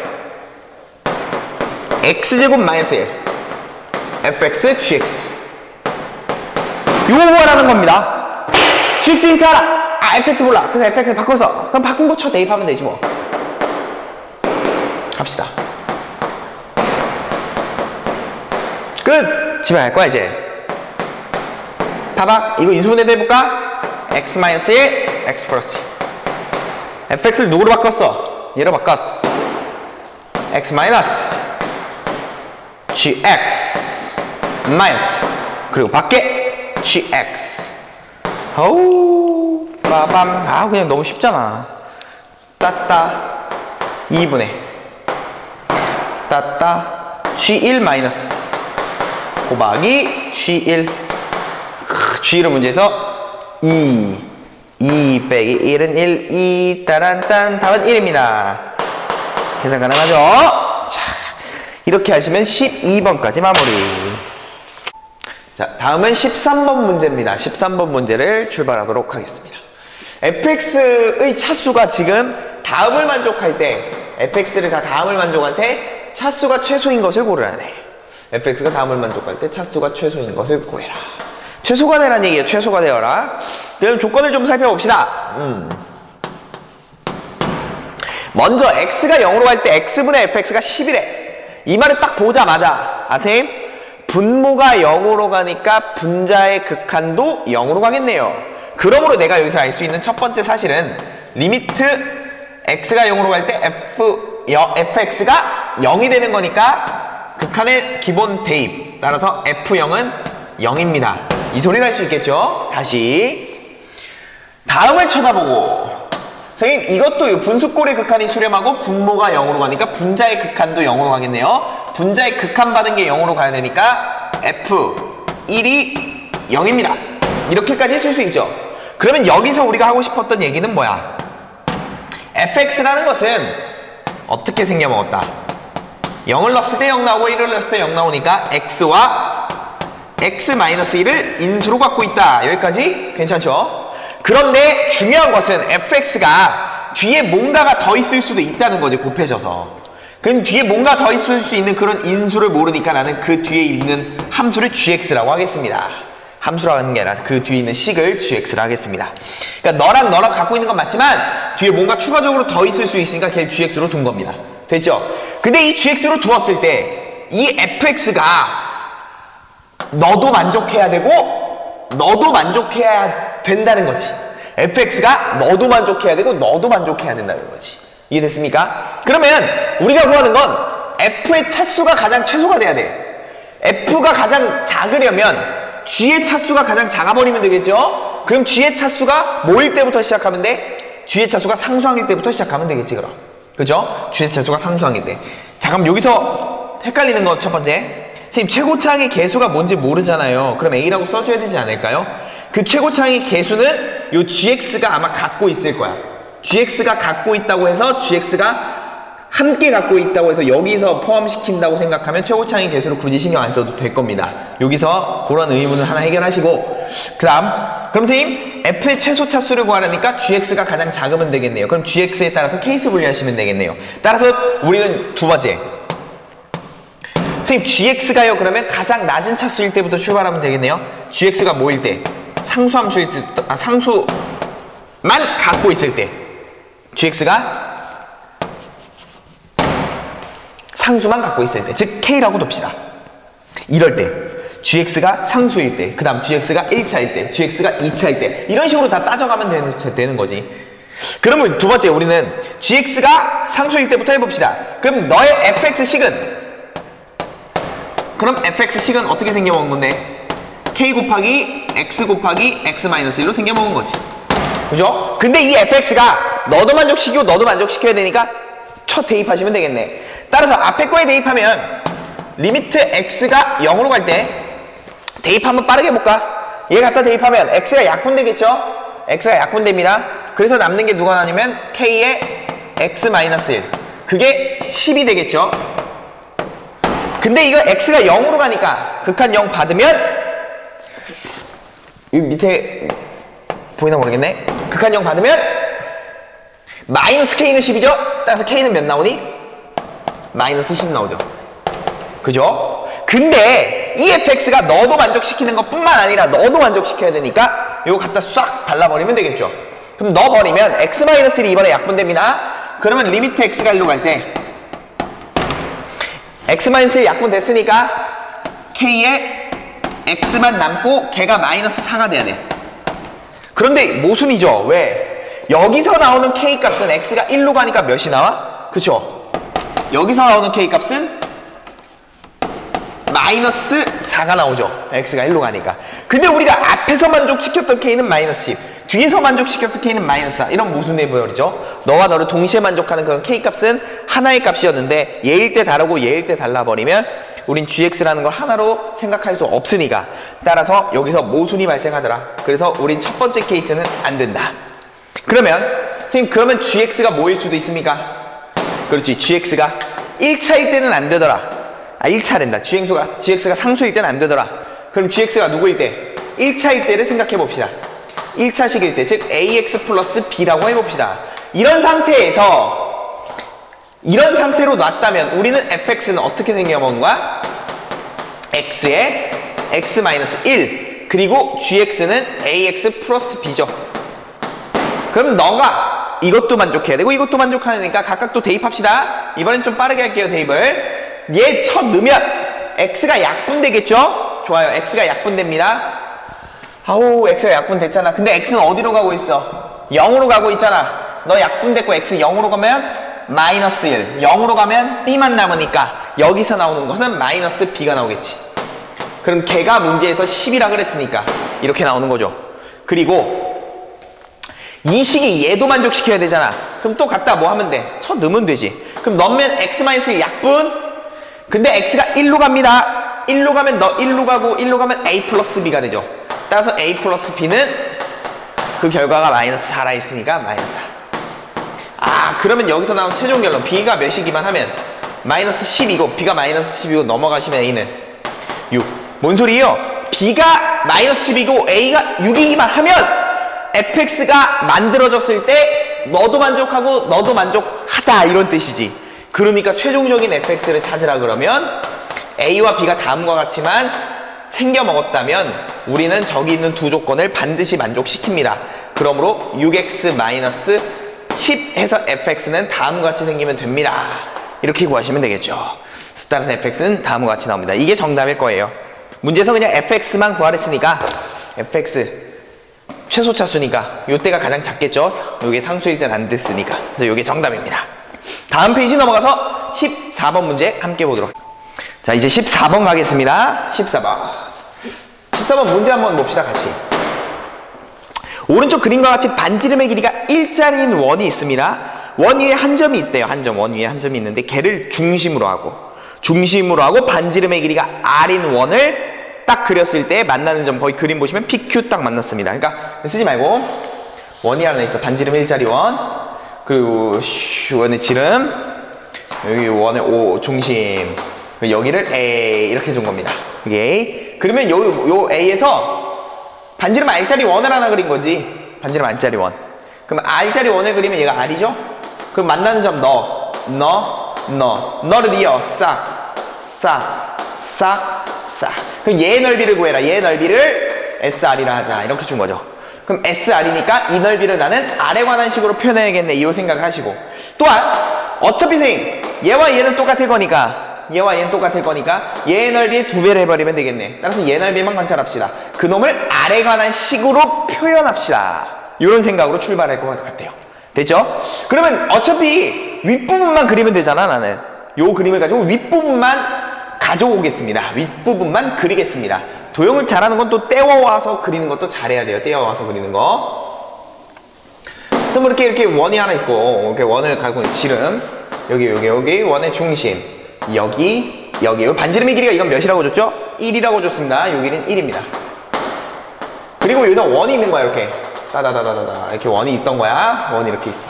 x제곱 마이너스 1 fx gx 요거 구하라는 겁니다. gx 힌트 알아. fx 몰라. 그래서 fx 바꿔서 그럼 바꾼 거 쳐 대입하면 되지 뭐. 갑시다. 끝! 집에 갈 거야 이제. 봐봐. 이거 인수분해도 해볼까? x 마이너스 1 x 플러스 fx를 누구로 바꿨어? 얘로 바꿨어. x 마이너스 gx 마이너스 그리고 밖에 gx. 어우 빠밤. 그냥 너무 쉽잖아. 따따 2분의 따따 g1 마이너스 곱하기 g1 g1은 문제에서 2 빼기 1은 1 2 따란딴 답은 1입니다. 계산 가능하죠? 자, 이렇게 하시면 12번까지 마무리. 자, 다음은 13번 문제입니다. 13번 문제를 출발하도록 하겠습니다. fx의 차수가 지금 다음을 만족할 때 fx를 다 다음을 만족할 때 차수가 최소인 것을 고르라네. fx가 다음을 만족할 때 차수가 최소인 것을 구해라. 최소가 되라는 얘기예요. 최소가 되어라. 그럼 조건을 좀 살펴봅시다. 먼저 x가 0으로 갈 때 x분의 fx가 10이래. 이 말을 딱 보자마자 선생님 분모가 0으로 가니까 분자의 극한도 0으로 가겠네요. 그러므로 내가 여기서 알 수 있는 첫 번째 사실은 리미트 x가 0으로 갈 때 fx가 0이 되는 거니까 극한의 기본 대입 따라서 f0은 0입니다. 이 소리를 할 수 있겠죠? 다시 다음을 쳐다보고 선생님 이것도 분수꼴의 극한이 수렴하고 분모가 0으로 가니까 분자의 극한도 0으로 가겠네요. 분자의 극한 받은 게 0으로 가야 되니까 f1이 0입니다. 이렇게까지 쓸 수 있죠. 그러면 여기서 우리가 하고 싶었던 얘기는 뭐야? fx라는 것은 어떻게 생겨먹었다? 0을 넣었을 때 0 나오고 1을 넣었을 때 0 나오니까 x와 x-1을 인수로 갖고 있다. 여기까지 괜찮죠? 그런데 중요한 것은 fx가 뒤에 뭔가가 더 있을 수도 있다는 거지. 곱해져서. 그럼 뒤에 뭔가 더 있을 수 있는 그런 인수를 모르니까 나는 그 뒤에 있는 함수를 gx라고 하겠습니다. 함수라고 하는 게 아니라 그 뒤에 있는 식을 gx라 하겠습니다. 그러니까 너랑 갖고 있는 건 맞지만 뒤에 뭔가 추가적으로 더 있을 수 있으니까 걔를 gx로 둔 겁니다. 됐죠? 근데 이 gx로 두었을 때 이 fx가 너도 만족해야 되고 너도 만족해야 된다는 거지. fx가 너도 만족해야 되고 너도 만족해야 된다는 거지. 이해됐습니까? 그러면 우리가 구하는 건 f의 차수가 가장 최소가 돼야 돼. f가 가장 작으려면 g의 차수가 가장 작아버리면 되겠죠? 그럼 g의 차수가 뭐일 때부터 시작하면 돼? g의 차수가 상수항일 때부터 시작하면 되겠지 그럼. 그죠? g의 차수가 상수항일 때. 자 그럼 여기서 헷갈리는 거 첫 번째. 선생님 최고차항의 개수가 뭔지 모르잖아요. 그럼 a라고 써줘야 되지 않을까요? 그 최고차항의 개수는 요 gx가 아마 갖고 있을 거야. gx가 갖고 있다고 해서 gx가 함께 갖고 있다고 해서 여기서 포함시킨다고 생각하면 최고차항의 개수를 굳이 신경 안 써도 될 겁니다. 여기서 그런 의문을 하나 해결하시고, 그 다음 그럼 선생님 f의 최소 차수를 구하려니까 gx가 가장 작으면 되겠네요. 그럼 gx에 따라서 케이스 분리하시면 되겠네요. 따라서 우리는 두 번째, 선생님 gx가요 그러면 가장 낮은 차수일 때부터 출발하면 되겠네요. gx가 뭐일 때? 상수함수일 때, 상수만 갖고 있을 때, gx가 상수만 갖고 있을 때, 즉 k라고 둡시다. 이럴 때 gx가 상수일 때, 그 다음 gx가 1차일 때, gx가 2차일 때, 이런 식으로 다 따져가면 되는 거지. 그러면 두 번째 우리는 gx가 상수일 때부터 해봅시다. 그럼 너의 fx식은, 그럼 fx식은 어떻게 생겨먹은 건데? k 곱하기 x 곱하기 x-1로 생겨먹은 거지. 그죠? 근데 이 fx가 너도 만족시키고 너도 만족시켜야 되니까 첫 대입하시면 되겠네. 따라서 앞에 거에 대입하면 리미트 x가 0으로 갈 때 대입 한번 빠르게 해볼까? 얘 갖다 대입하면 x가 약분되겠죠? x가 약분됩니다. 그래서 남는 게 누가 나냐면 k의 x-1, 그게 10이 되겠죠? 근데 이거 x가 0으로 가니까 극한 0 받으면, 이 밑에 보이나 모르겠네. 극한 0 받으면 마이너스 k는 10이죠? 따라서 k는 몇 나오니? 마이너스 10 나오죠. 그죠? 근데 이 fx가 너도 만족시키는 것 뿐만 아니라 너도 만족시켜야 되니까 이거 갖다 싹 발라버리면 되겠죠. 그럼 넣어버리면 x-1이 이번에 약분됩니다. 그러면 리미트 x가 1로 갈 때 x-1 약분됐으니까 k에 x만 남고 걔가 마이너스 4가 돼야 돼. 그런데 모순이죠. 왜? 여기서 나오는 k 값은 x가 1로 가니까 몇이 나와? 그쵸? 여기서 나오는 k 값은 마이너스 4가 나오죠. x가 1로 가니까. 근데 우리가 앞에서 만족시켰던 k는 마이너스 10, 뒤에서 만족시켰던 k는 마이너스 4. 이런 모순돼 버리죠. 너와 너를 동시에 만족하는 그런 k 값은 하나의 값이었는데 얘일 때 다르고 얘일 때 달라버리면 우린 gx라는 걸 하나로 생각할 수 없으니까, 따라서 여기서 모순이 발생하더라. 그래서 우린 첫 번째 케이스는 안 된다. 그러면 선생님, 그러면 gx가 뭐일 수도 있습니까? 그렇지, gx가 1차일 때는 안 되더라. 1차 된다. gx가 상수일 때는 안 되더라. 그럼 gx가 누구일 때? 1차일 때를 생각해 봅시다. 1차식일 때, 즉 ax 플러스 b라고 해봅시다. 이런 상태로 놨다면 우리는 fx는 어떻게 생겨먹은 거야? x에 x-1 그리고 gx는 ax 플러스 b죠. 그럼 너가 이것도 만족해야 되고 이것도 만족하니까 각각 또 대입합시다. 이번엔 좀 빠르게 할게요, 대입을. 얘 첫 넣으면 x가 약분되겠죠? 좋아요, x가 약분됩니다. 아우, x가 약분됐잖아. 근데 x는 어디로 가고 있어? 0으로 가고 있잖아. 너 약분됐고 x 0으로 가면 마이너스 1, 0으로 가면 b만 남으니까 여기서 나오는 것은 마이너스 b가 나오겠지. 그럼 걔가 문제에서 10이라 그랬으니까 이렇게 나오는 거죠. 그리고 이 식이 얘도 만족시켜야 되잖아. 그럼 또 갖다 뭐 하면 돼? 쳐 넣으면 되지. 그럼 넣으면 x-1 약분. 근데 x가 1로 갑니다. 1로 가면 너 1로 가고 1로 가면 a 플러스 b가 되죠. 따라서 a 플러스 b는 그 결과가 마이너스 4라 했으니까 마이너스 4. 그러면 여기서 나온 최종 결론 b가 몇이기만 하면 마이너스 10이고 b가 마이너스 10이고 넘어가시면 a는 6. 뭔 소리예요? b가 마이너스 10이고 a가 6이기만 하면 fx가 만들어졌을 때 너도 만족하고 너도 만족하다, 이런 뜻이지. 그러니까 최종적인 fx를 찾으라 그러면 a와 b가 다음과 같지만 생겨 먹었다면 우리는 저기 있는 두 조건을 반드시 만족시킵니다. 그러므로 6x-10 해서 fx는 다음과 같이 생기면 됩니다. 이렇게 구하시면 되겠죠. 따라서 fx는 다음과 같이 나옵니다. 이게 정답일 거예요. 문제에서 그냥 fx만 구하랬으니까 fx 최소 차수니까 요때가 가장 작겠죠. 요게 상수일 땐 안 됐으니까. 그래서 요게 정답입니다. 다음 페이지 넘어가서 14번 문제 함께 보도록. 자, 이제 14번 가겠습니다. 14번 문제 한번 봅시다, 같이. 오른쪽 그림과 같이 반지름의 길이가 1짜리인 원이 있습니다. 원 위에 한 점이 있대요. 원 위에 한 점이 있는데 걔를 중심으로 하고 반지름의 길이가 r인 원을 딱 그렸을 때 만나는 점, 거의 그림 보시면 PQ 딱 만났습니다. 그러니까 쓰지 말고 원이 하나 있어. 반지름 1짜리 원, 그리고 원의 지름, 여기 원의 O 중심. 여기를 A 이렇게 준 겁니다. 여기 A. 그러면 요 A에서 반지름 R자리 원을 하나 그린 거지. 반지름 R자리 원. 그럼 R자리 원을 그리면 얘가 R이죠? 그럼 만나는 점 너를 이어 싹. 그럼 얘의 넓이를 구해라. 얘의 넓이를 SR이라 하자. 이렇게 준 거죠. 그럼 SR이니까 이 넓이를 나는 R에 관한 식으로 표현해야겠네. 이 생각을 하시고. 또한 어차피 선생님 얘와 얘는 똑같을 거니까 얘의 넓이의 2배를 해버리면 되겠네. 따라서 얘 넓이만 관찰합시다. 그놈을 R에 관한 식으로 표현합시다. 이런 생각으로 출발할 것 같아요. 됐죠? 그러면 어차피 윗부분만 그리면 되잖아. 나는 요 그림을 가지고 윗부분만 가져오겠습니다. 윗부분만 그리겠습니다. 도형을 잘하는 건 또 떼어와서 그리는 것도 잘해야 돼요. 떼어와서 그리는 거. 그래서 뭐 이렇게 원이 하나 있고, 이렇게 원을 가지고 지름, 여기 원의 중심, 여기 반지름의 길이가 이건 몇이라고 줬죠? 1이라고 줬습니다. 요 길이는 1입니다. 그리고 여기다 원이 있는 거야. 이렇게 따다다다다다 이렇게 원이 있던 거야. 원이 이렇게 있어.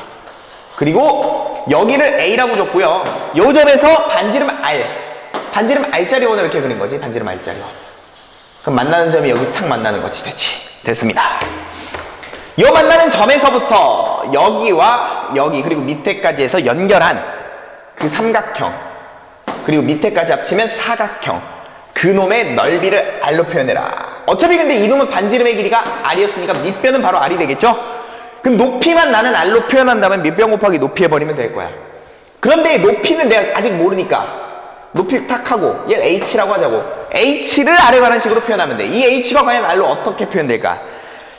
그리고 여기를 A라고 줬고요. 요 점에서 반지름 R자리 원을 이렇게 그린 거지. 반지름 R자리 원. 그럼 만나는 점이 여기 탁 만나는 거지. 됐습니다. 요 만나는 점에서부터 여기와 여기 그리고 밑에까지 해서 연결한 그 삼각형, 그리고 밑에까지 합치면 사각형, 그놈의 넓이를 R로 표현해라. 어차피 근데 이놈은 반지름의 길이가 R이었으니까 밑변은 바로 R이 되겠죠? 그럼 높이만 나는 R로 표현한다면 밑변 곱하기 높이 해버리면 될 거야. 그런데 높이는 내가 아직 모르니까 높이 탁 하고 얘 H라고 하자고. H를 R에 관한 식으로 표현하면 돼. 이 H가 과연 R로 어떻게 표현될까?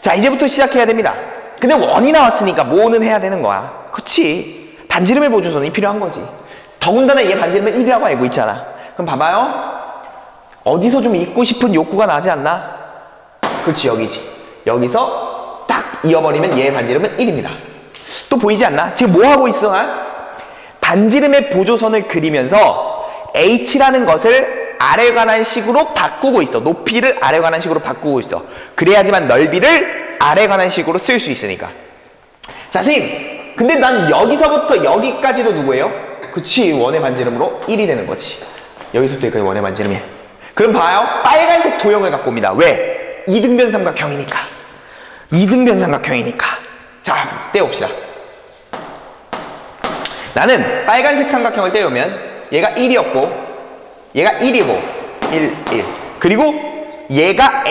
자, 이제부터 시작해야 됩니다. 근데 원이 나왔으니까 뭐는 해야 되는 거야. 그치? 반지름의 보조선이 필요한 거지. 더군다나 얘 반지름은 1이라고 알고 있잖아. 그럼 봐봐요. 어디서 좀 잊고 싶은 욕구가 나지 않나? 그렇지, 여기지. 여기서 딱 이어버리면 얘의 반지름은 1입니다. 또 보이지 않나? 지금 뭐 하고 있어, 난? 반지름의 보조선을 그리면서 H라는 것을 R에 관한 식으로 바꾸고 있어. 높이를 R에 관한 식으로 바꾸고 있어. 그래야지만 넓이를 R에 관한 식으로 쓸 수 있으니까. 자, 선생님. 근데 난 여기서부터 여기까지도 누구예요? 그치, 원의 반지름으로 1이 되는 거지. 여기서부터 여기까지 원의 반지름이. 그럼 봐요. 빨간색 도형을 갖고 옵니다. 왜? 이등변 삼각형이니까. 자, 떼봅시다. 나는 빨간색 삼각형을 떼우면 얘가 1이었고 얘가 1이고 1. 그리고 얘가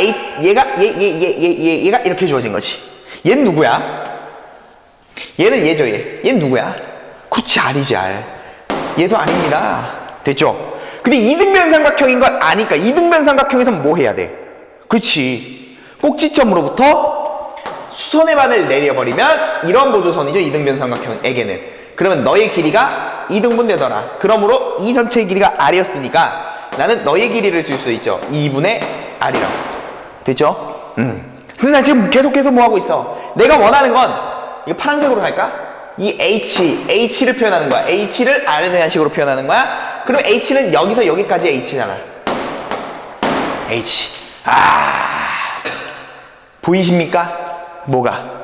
이렇게 주어진 거지. 얘는 누구야? 얘는 얘죠. 얘는 누구야? 그치, R이지, R. 얘도 아닙니다. 됐죠? 근데 이등변 삼각형인 걸 아니까 이등변 삼각형에서는 뭐 해야 돼? 그치, 꼭지점으로부터 수선의 반을 내려버리면 이런 보조선이죠. 이등변 삼각형에게는. 그러면 너의 길이가 2등분 되더라. 그러므로 이 전체의 길이가 R이었으니까 나는 너의 길이를 쓸 수 있죠. 2분의 R이라고. 됐죠? 근데 나 지금 계속해서 뭐 하고 있어? 내가 원하는 건 이거 파란색으로 할까? 이 H를 표현하는 거야. H를 R에 대한 식으로 표현하는 거야. 그럼 H는 여기서 여기까지 H잖아. H. 보이십니까? 뭐가?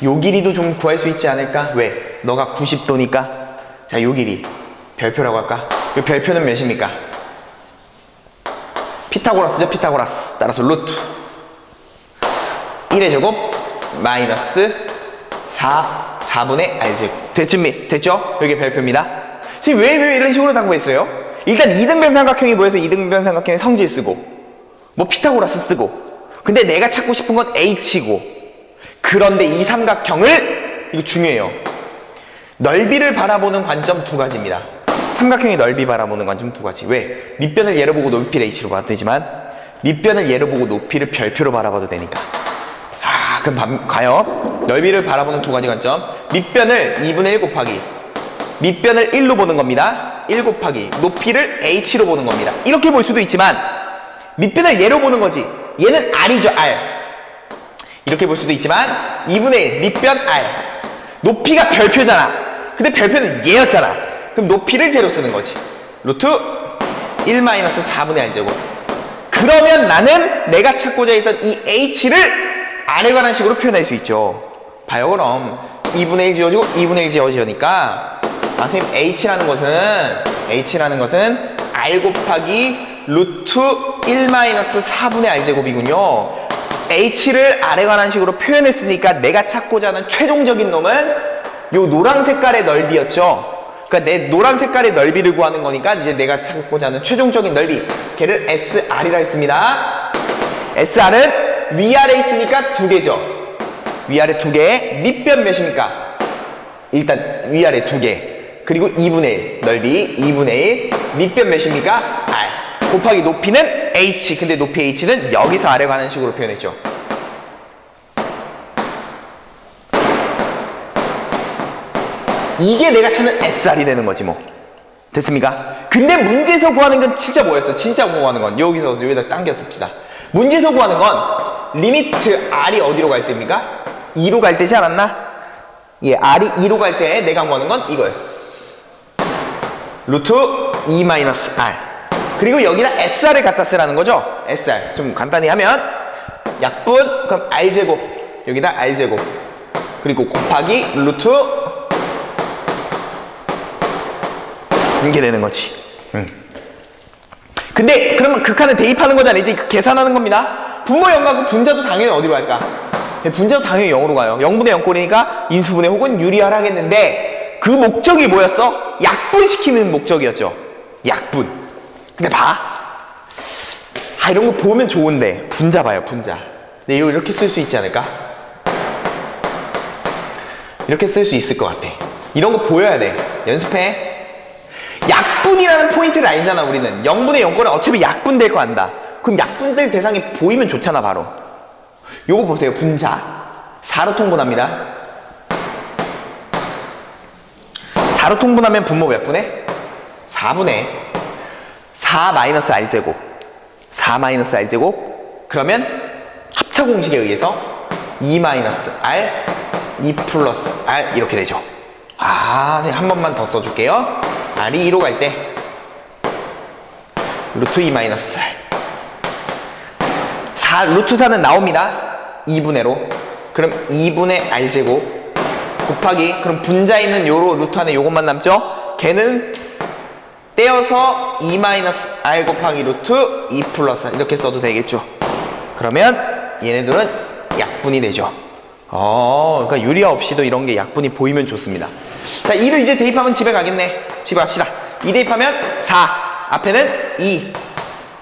요 길이도 좀 구할 수 있지 않을까? 왜? 너가 90도니까. 자, 요 길이 별표라고 할까? 요 별표는 몇입니까? 피타고라스죠. 피타고라스. 따라서 루트 1의 제곱 마이너스 4분의 R제곱. 됐죠? 여기 별표입니다. 지금 왜 이런 식으로 단 거였어요? 일단 이등변 삼각형이 뭐여서 이등변 삼각형의 성질 쓰고 뭐 피타고라스 쓰고, 근데 내가 찾고 싶은 건 H고, 그런데 이 삼각형을, 이거 중요해요, 넓이를 바라보는 관점 2가지입니다. 삼각형의 넓이 바라보는 관점 2가지. 왜? 밑변을 예로 보고 높이를 H로 봐도 되지만 밑변을 예로 보고 높이를 별표로 바라봐도 되니까. 그럼 가요. 넓이를 바라보는 2가지 관점. 밑변을 2분의 1 곱하기 밑변을 1로 보는 겁니다. 1 곱하기 높이를 H로 보는 겁니다. 이렇게 볼 수도 있지만 밑변을 예로 보는 거지. 얘는 R이죠, R. 이렇게 볼 수도 있지만 2분의 1 밑변 R. 높이가 별표잖아. 근데 별표는 얘였잖아. 그럼 높이를 제로 쓰는 거지. 루트 1 마이너스 4분의 R제곱. 그러면 나는 내가 찾고자 했던 이 H를 R에 관한 식으로 표현할 수 있죠. 봐요. 그럼 2분의 1 지워지고 2분의 1 지워지니까 선생님 H라는 것은 R 곱하기 루트 1-4분의 R제곱이군요. H를 R에 관한 식으로 표현했으니까 내가 찾고자 하는 최종적인 놈은 요 노란 색깔의 넓이였죠. 그러니까 내 노란 색깔의 넓이를 구하는 거니까 이제 내가 찾고자 하는 최종적인 넓이, 걔를 SR이라 했습니다. SR은 위아래 있으니까 두 개죠. 위아래 두 개, 밑변 몇입니까? 일단 위아래 두 개. 그리고 2분의 1 넓이 2분의 1 밑변 몇입니까? R 곱하기 높이는 H. 근데 높이 H는 여기서 R에 관한 식으로 표현했죠. 이게 내가 찾는 SR이 되는 거지 뭐. 됐습니까? 근데 문제에서 구하는 건 진짜 뭐였어? 진짜 구하는 건 여기다 당겼습시다. 문제에서 구하는 건 리미트 R이 어디로 갈 때입니까? 2로 갈 때지 않았나? 예, R이 2로 갈 때 내가 구하는 건 이거였어. 루트 2-R. 그리고 여기다 SR을 갖다 쓰라는 거죠. SR. 좀 간단히 하면 약분, 그럼 R제곱. 여기다 R제곱. 그리고 곱하기 루트 이게 되는 거지. 근데 그러면 극한을 대입하는 거잖아. 이제 계산하는 겁니다. 분모 0가고 분자도 당연히 어디로 갈까? 분자도 당연히 0으로 가요. 0분의 0꼴이니까 인수분해 혹은 유리화를 하겠는데 그 목적이 뭐였어? 약분시키는 목적이었죠. 약분. 근데 봐. 이런 거 보면 좋은데 분자 봐요. 분자. 근데 이렇게 쓸 수 있지 않을까? 이렇게 쓸 수 있을 것 같아. 이런 거 보여야 돼. 연습해. 약분이라는 포인트를 알잖아. 우리는 0분의 0꼴은 어차피 약분될 거 안다. 그럼 약분될 대상이 보이면 좋잖아. 바로 요거 보세요. 분자 4로 통분합니다. 4로 통분하면 분모 몇 분의? 4분의 4-R제곱 4-R제곱 그러면 합차 공식에 의해서 2-R 2 플러스 R 이렇게 되죠. 선생님 한 번만 더 써줄게요. R이 2로 갈 때 루트 2-R 루트 4는 나옵니다. 2분의로 그럼 2분의 R제곱 곱하기 그럼 분자 있는 요로 루트 안에 요것만 남죠? 걔는 떼어서 2-R 곱하기 루트 2 플러스 이렇게 써도 되겠죠. 그러면 얘네들은 약분이 되죠. 그러니까 유리화 없이도 이런 게 약분이 보이면 좋습니다. 자, 2를 이제 대입하면 집에 가겠네. 집에 갑시다. 2 대입하면 4 앞에는 2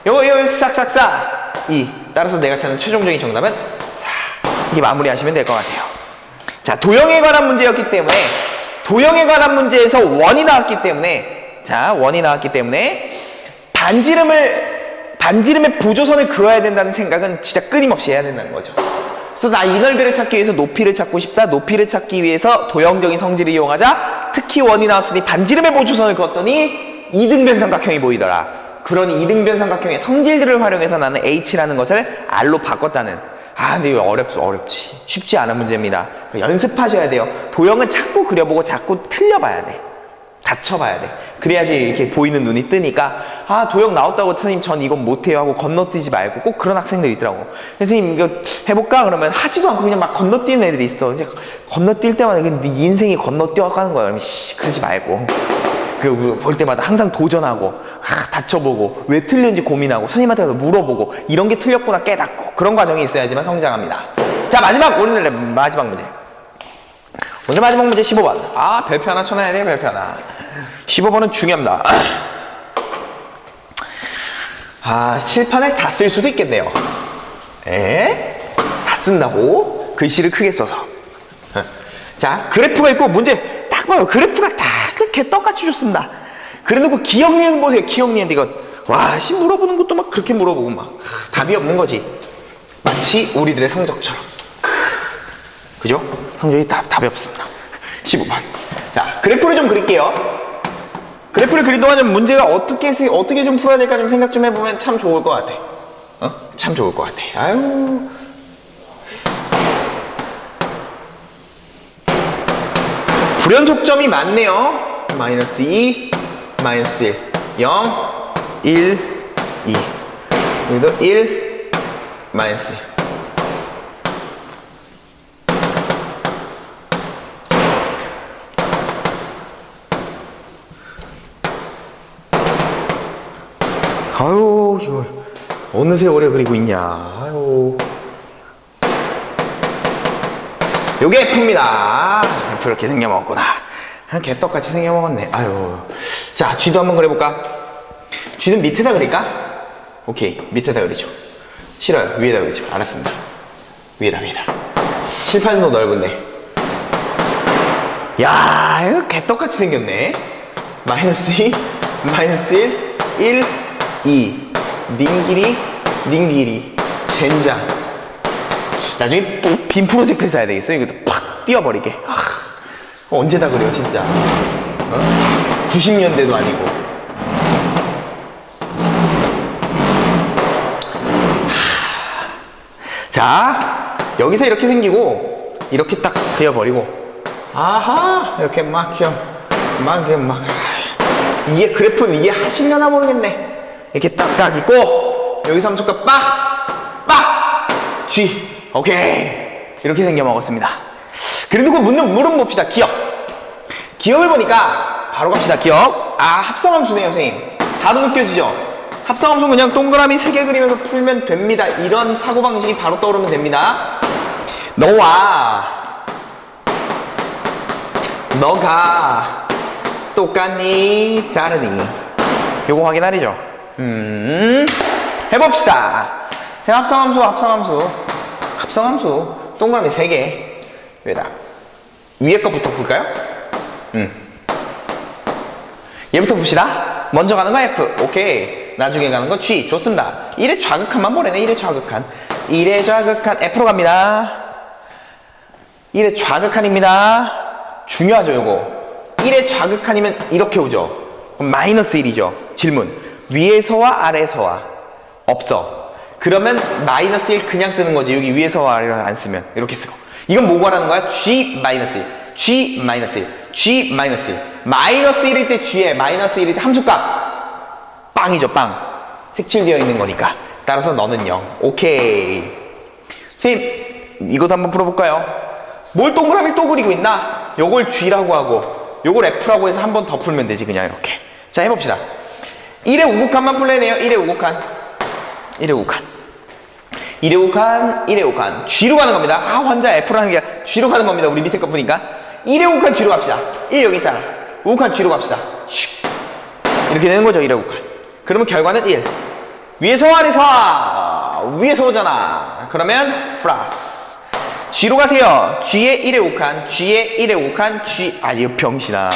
요거 싹싹싹 2 따라서 내가 찾는 최종적인 정답은 4 이렇게 마무리하시면 될 것 같아요. 자, 도형에 관한 문제였기 때문에 도형에 관한 문제에서 원이 나왔기 때문에 원이 나왔기 때문에 반지름의 보조선을 그어야 된다는 생각은 진짜 끊임없이 해야 된다는 거죠. 그래서 나 이 넓이를 찾기 위해서 높이를 찾고 싶다. 높이를 찾기 위해서 도형적인 성질을 이용하자. 특히 원이 나왔으니 반지름의 보조선을 그었더니 이등변 삼각형이 보이더라. 그러니 이등변 삼각형의 성질들을 활용해서 나는 H라는 것을 R로 바꿨다는. 근데 이거 어렵지. 쉽지 않은 문제입니다. 연습하셔야 돼요. 도형은 자꾸 그려보고 자꾸 틀려봐야 돼. 다쳐봐야 돼. 그래야지 이렇게 보이는 눈이 뜨니까 도형 나왔다고 선생님 전 이건 못해요 하고 건너뛰지 말고 꼭 그런 학생들이 있더라고. 선생님 이거 해볼까? 그러면 하지도 않고 그냥 막 건너뛰는 애들이 있어. 이제 건너뛸 때마다 네 인생이 건너뛰어가는 거야. 그러면 그러지 말고 볼 때마다 항상 도전하고 다쳐보고 왜 틀렸는지 고민하고 선생님한테 가서 물어보고 이런 게 틀렸구나 깨닫고 그런 과정이 있어야지만 성장합니다. 자, 오늘 마지막 문제. 오늘 마지막 문제 15번. 별표 하나 쳐놔야 돼요. 별표 하나. 15번은 중요합니다. 칠판에 다 쓸 수도 있겠네요. 다 쓴다고? 글씨를 크게 써서. 자, 그래프가 있고 문제 딱 봐요. 그래프가 다 이렇게 똑같이 줬습니다. 그래 놓고 기억니은 보세요. 기억니은 이거 물어보는 것도 막 그렇게 물어보고 막 답이 없는 거지. 마치 우리들의 성적처럼. 그죠? 성적이 답이 없습니다. 15번. 자, 그래프를 좀 그릴게요. 그래프를 그린 동안에 문제가 어떻게 좀 풀어야 될까 좀 생각 좀 해보면 참 좋을 것 같아. 참 좋을 것 같아. 불연속점이 많네요. 마이너스 2, 마이너스 1, 0, 1, 2. 여기도 1, 마이너스 1. 아유, 이걸 어느 세월에 그리고 있냐. 아유. 요게 F입니다. F 이렇게 생겨먹었구나. 개떡같이 생겨먹었네. 아유. 자, G도 한번 그려볼까? G는 밑에다 그릴까? 오케이. 밑에다 그리죠. 싫어요. 위에다 그리죠. 알았습니다. 위에다. 칠판도 넓은데. 야, 이거 개떡같이 생겼네. 마이너스 2, 마이너스 1, 2. 닝길이, 젠장. 나중에 빔 프로젝트 써야 되겠어. 이것도 팍 띄워버리게. 언제 다 그려, 진짜. 90년대도 아니고. 자, 여기서 이렇게 생기고, 이렇게 딱 그려버리고. 아하, 이렇게 막 이게 그래프는 이게 하시려나 모르겠네. 이렇게 딱딱 있고, 여기서 함수가 빡! G. 오케이. 이렇게 생겨 먹었습니다. 그래도 그 물음 봅시다. 기억을 보니까, 바로 갑시다. 기억. 아, 합성함수네요, 선생님. 바로 느껴지죠? 합성함수 그냥 동그라미 3개 그리면서 풀면 됩니다. 이런 사고방식이 바로 떠오르면 됩니다. 너가 똑같니? 다르니? 요거 확인하리죠? 해봅시다. 자, 합성함수 동그라미 3개 위에 것부터 풀까요? 얘부터 봅시다. 먼저 가는 거 F. 오케이. 나중에 가는 거 G. 좋습니다. 1의 좌극한만 보내네. 1의 좌극한 F로 갑니다. 1의 좌극한입니다. 중요하죠, 요거. 1의 좌극한이면 이렇게 오죠. 그럼 마이너스 1이죠. 질문. 위에서와 아래서와 없어. 그러면 마이너스 1 그냥 쓰는 거지. 여기 위에서와 아래를 안 쓰면 이렇게 쓰고. 이건 뭐 구하라는 거야? G 마이너스 1, G 마이너스 1, G 마이너스 1. 마이너스 1일 때 G에 마이너스 1일 때 함수값 빵이죠, 빵. 색칠되어 있는 거니까. 따라서 너는 0. 오케이. 선생님, 이것도 한번 풀어볼까요? 뭘 동그라미 또 그리고 있나? 요걸 G라고 하고 요걸 F라고 해서 한 번 더 풀면 되지, 그냥 이렇게. 자, 해봅시다. 1의 우극한만 풀래네요. 1의 우극한. G로 가는 겁니다. 아, 환자 F라는 게 G로 가는 겁니다. 우리 밑에 거 보니까. 1의 우극한 G로 갑시다. 1 여기 있잖아. 우극한 G로 갑시다. 슉. 이렇게 되는 거죠, 1의 우극한. 그러면 결과는 1. 위에서 아래서 위에서 오잖아. 그러면 플러스. G로 가세요. G의 1의 우극한, G의 1의 우극한, G. 아, 이거 병신아.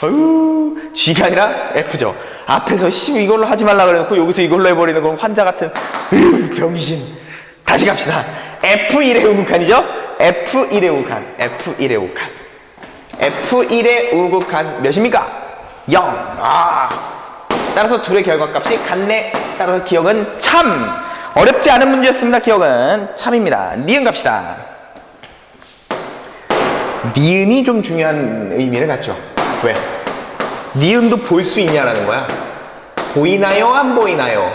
어휴, G가 아니라 F죠. 앞에서 이걸로 하지 말라 그래놓고 여기서 이걸로 해버리는 건 환자 같은 병신. 다시 갑시다. F1의 우극한이죠? F1의 우극한 몇입니까? 0. 따라서 둘의 결과값이 같네. 따라서 기억은 참. 어렵지 않은 문제였습니다. 기억은 참입니다. 니은 갑시다. 니은이 좀 중요한 의미를 갖죠. 왜? 니은도 볼 수 있냐라는 거야. 보이나요? 안 보이나요?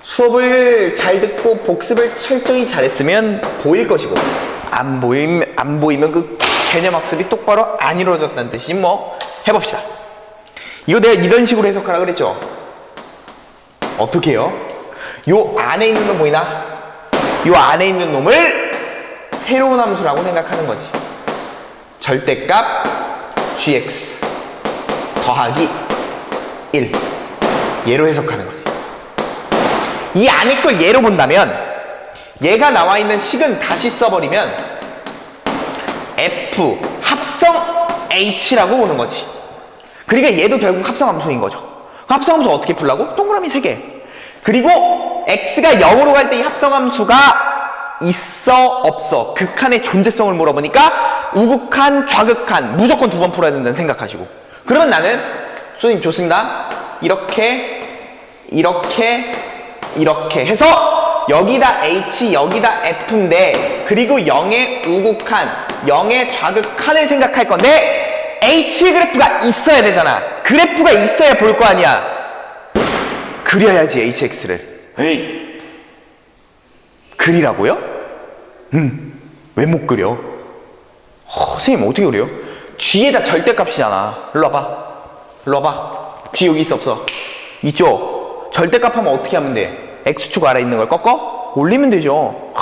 수업을 잘 듣고 복습을 철저히 잘했으면 보일 것이고, 안 보이면 그 개념 학습이 똑바로 안 이루어졌다는 뜻이 뭐. 해봅시다. 이거 내가 이런 식으로 해석하라 그랬죠? 어떻게 해요? 요 안에 있는 놈 보이나? 요 안에 있는 놈을 새로운 함수라고 생각하는 거지. 절대값 gx 더하기 1. 얘로 해석하는 거지. 이 안에 걸 얘로 본다면 얘가 나와 있는 식은 다시 써버리면 f 합성 h라고 보는 거지. 그러니까 얘도 결국 합성함수인 거죠. 합성함수 어떻게 풀라고? 동그라미 3개. 그리고 x가 0으로 갈 때 이 합성함수가 있어 없어 극한의 존재성을 물어보니까 우극한 좌극한 무조건 2번 풀어야 된다는 생각하시고, 그러면 나는 선생님 좋습니다. 이렇게 해서 여기다 h 여기다 f인데, 그리고 0의 우극한 0의 좌극한을 생각할 건데 h 그래프가 있어야 되잖아. 그래프가 있어야 볼 거 아니야. 그려야지 hx를. 에이, 그리라고요? 왜 못 그려? 선생님 어떻게 그려요? g에다 절대값이잖아. 일로 와봐. G 여기 있어 없어? 있죠? 절대값 하면 어떻게 하면 돼? x축 아래 있는 걸 꺾어 올리면 되죠.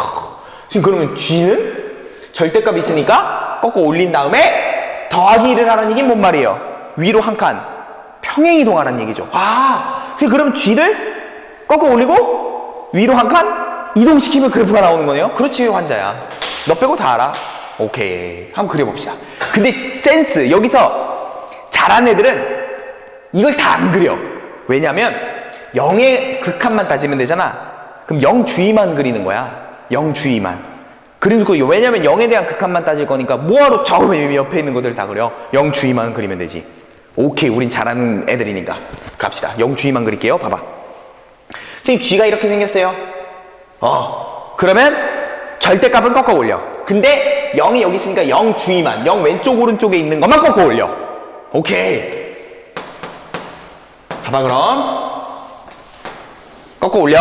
지금 그러면 g는 절대값이 있으니까 꺾어 올린 다음에 더하기 1을 하라는 얘기는 뭔 말이에요? 위로 한 칸 평행 이동하라는 얘기죠. 지금 그럼 g를 꺾어 올리고 위로 한 칸 이동시키면 그래프가 나오는 거네요. 그렇지 환자야. 너 빼고 다 알아. 오케이. 한번 그려봅시다. 근데 센스 여기서 잘하는 애들은 이걸 다 안 그려. 왜냐면 0의 극한만 따지면 되잖아. 그럼 0 주위만 그리는 거야. 0 주위만. 그리고 왜냐면 0에 대한 극한만 따질 거니까 뭐하러 저 옆에 있는 것들 다 그려. 0 주위만 그리면 되지. 오케이. 우린 잘하는 애들이니까. 갑시다. 0 주위만 그릴게요. 봐봐. 선생님 g가 이렇게 생겼어요. 그러면 절대값은 꺾어 올려. 근데 0이 여기 있으니까 0 주위만 0 왼쪽 오른쪽에 있는 것만 꺾어 올려. 오케이. 봐봐 그럼 꺾어 올려.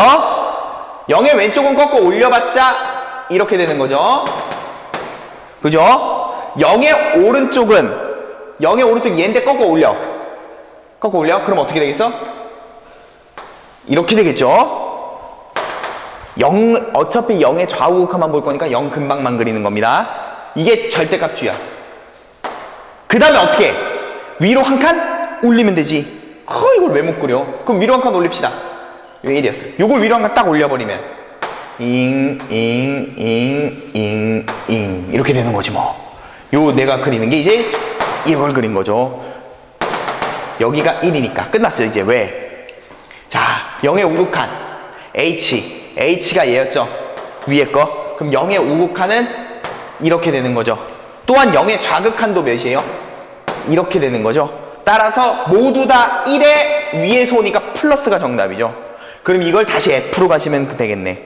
0의 왼쪽은 꺾어 올려봤자 이렇게 되는 거죠. 그죠? 0의 오른쪽 얘인데 꺾어 올려. 꺾어 올려? 그럼 어떻게 되겠어? 이렇게 되겠죠? 어차피 0의 좌우 극한만 볼 거니까 0 근방만 그리는 겁니다. 이게 절대값 G야. 그 다음에 어떻게 해? 위로 한 칸 올리면 되지. 이걸 왜 못 그려? 그럼 위로 한 칸 올립시다. 이거 1이었어. 요걸 위로 한 칸 딱 올려버리면 이렇게 되는 거지 뭐. 요 내가 그리는 게 이제 이걸 그린 거죠. 여기가 1이니까 끝났어요. 이제 왜? 자, 0의 우극한 H가 얘였죠. 위에 거. 그럼 0의 우극한은 이렇게 되는 거죠. 또한 0의 좌극한도 몇이에요? 이렇게 되는 거죠. 따라서 모두 다 1의 위에서 오니까 플러스가 정답이죠. 그럼 이걸 다시 F로 가시면 되겠네.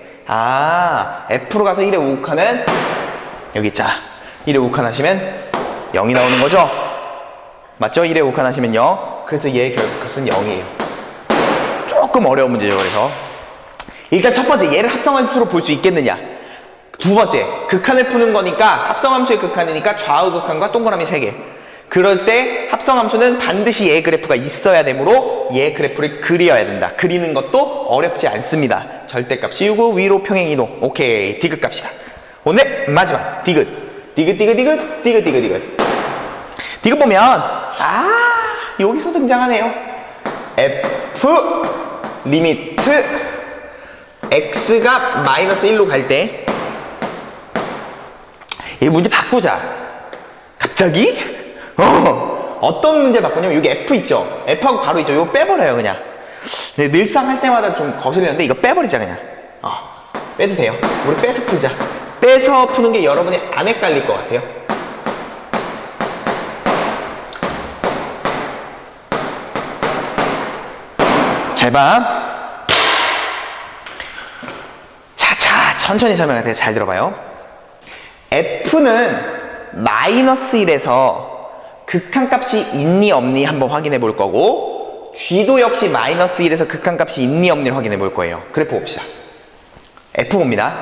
F로 가서 1의 우극한은 여기 있자. 1의 우극한 하시면 0이 나오는 거죠. 맞죠? 1의 우극한 하시면 0. 그래서 얘의 결국값은 0이에요. 조금 어려운 문제죠. 그래서 일단 첫 번째 얘를 합성함수로 볼 수 있겠느냐. 두 번째 극한을 푸는 거니까 합성함수의 극한이니까 좌우 극한과 동그라미 3개. 그럴 때 합성함수는 반드시 얘의 그래프가 있어야 되므로 얘의 그래프를 그려야 된다. 그리는 것도 어렵지 않습니다. 절대값 씌우고 위로 평행 이동. 오케이. 디귿 갑시다. 오늘 마지막 디귿. 디귿 보면 여기서 등장하네요. F 리미트 x가 마이너스 1로 갈 때 이 문제 바꾸자. 갑자기? 어떤 문제 바꾸냐면 여기 F 있죠? F하고 가로 있죠? 이거 빼버려요 그냥. 근데 늘상 할 때마다 좀 거슬리는데 이거 빼버리자 그냥. 빼도 돼요. 우리 빼서 풀자. 빼서 푸는 게 여러분이 안 헷갈릴 것 같아요. 잘 봐. 차차 천천히 설명할 때 잘 들어봐요. F는 마이너스 1에서 극한값이 있니 없니 한번 확인해 볼 거고 G도 역시 마이너스 1에서 극한값이 있니 없니를 확인해 볼 거예요. 그래프 봅시다. F 봅니다.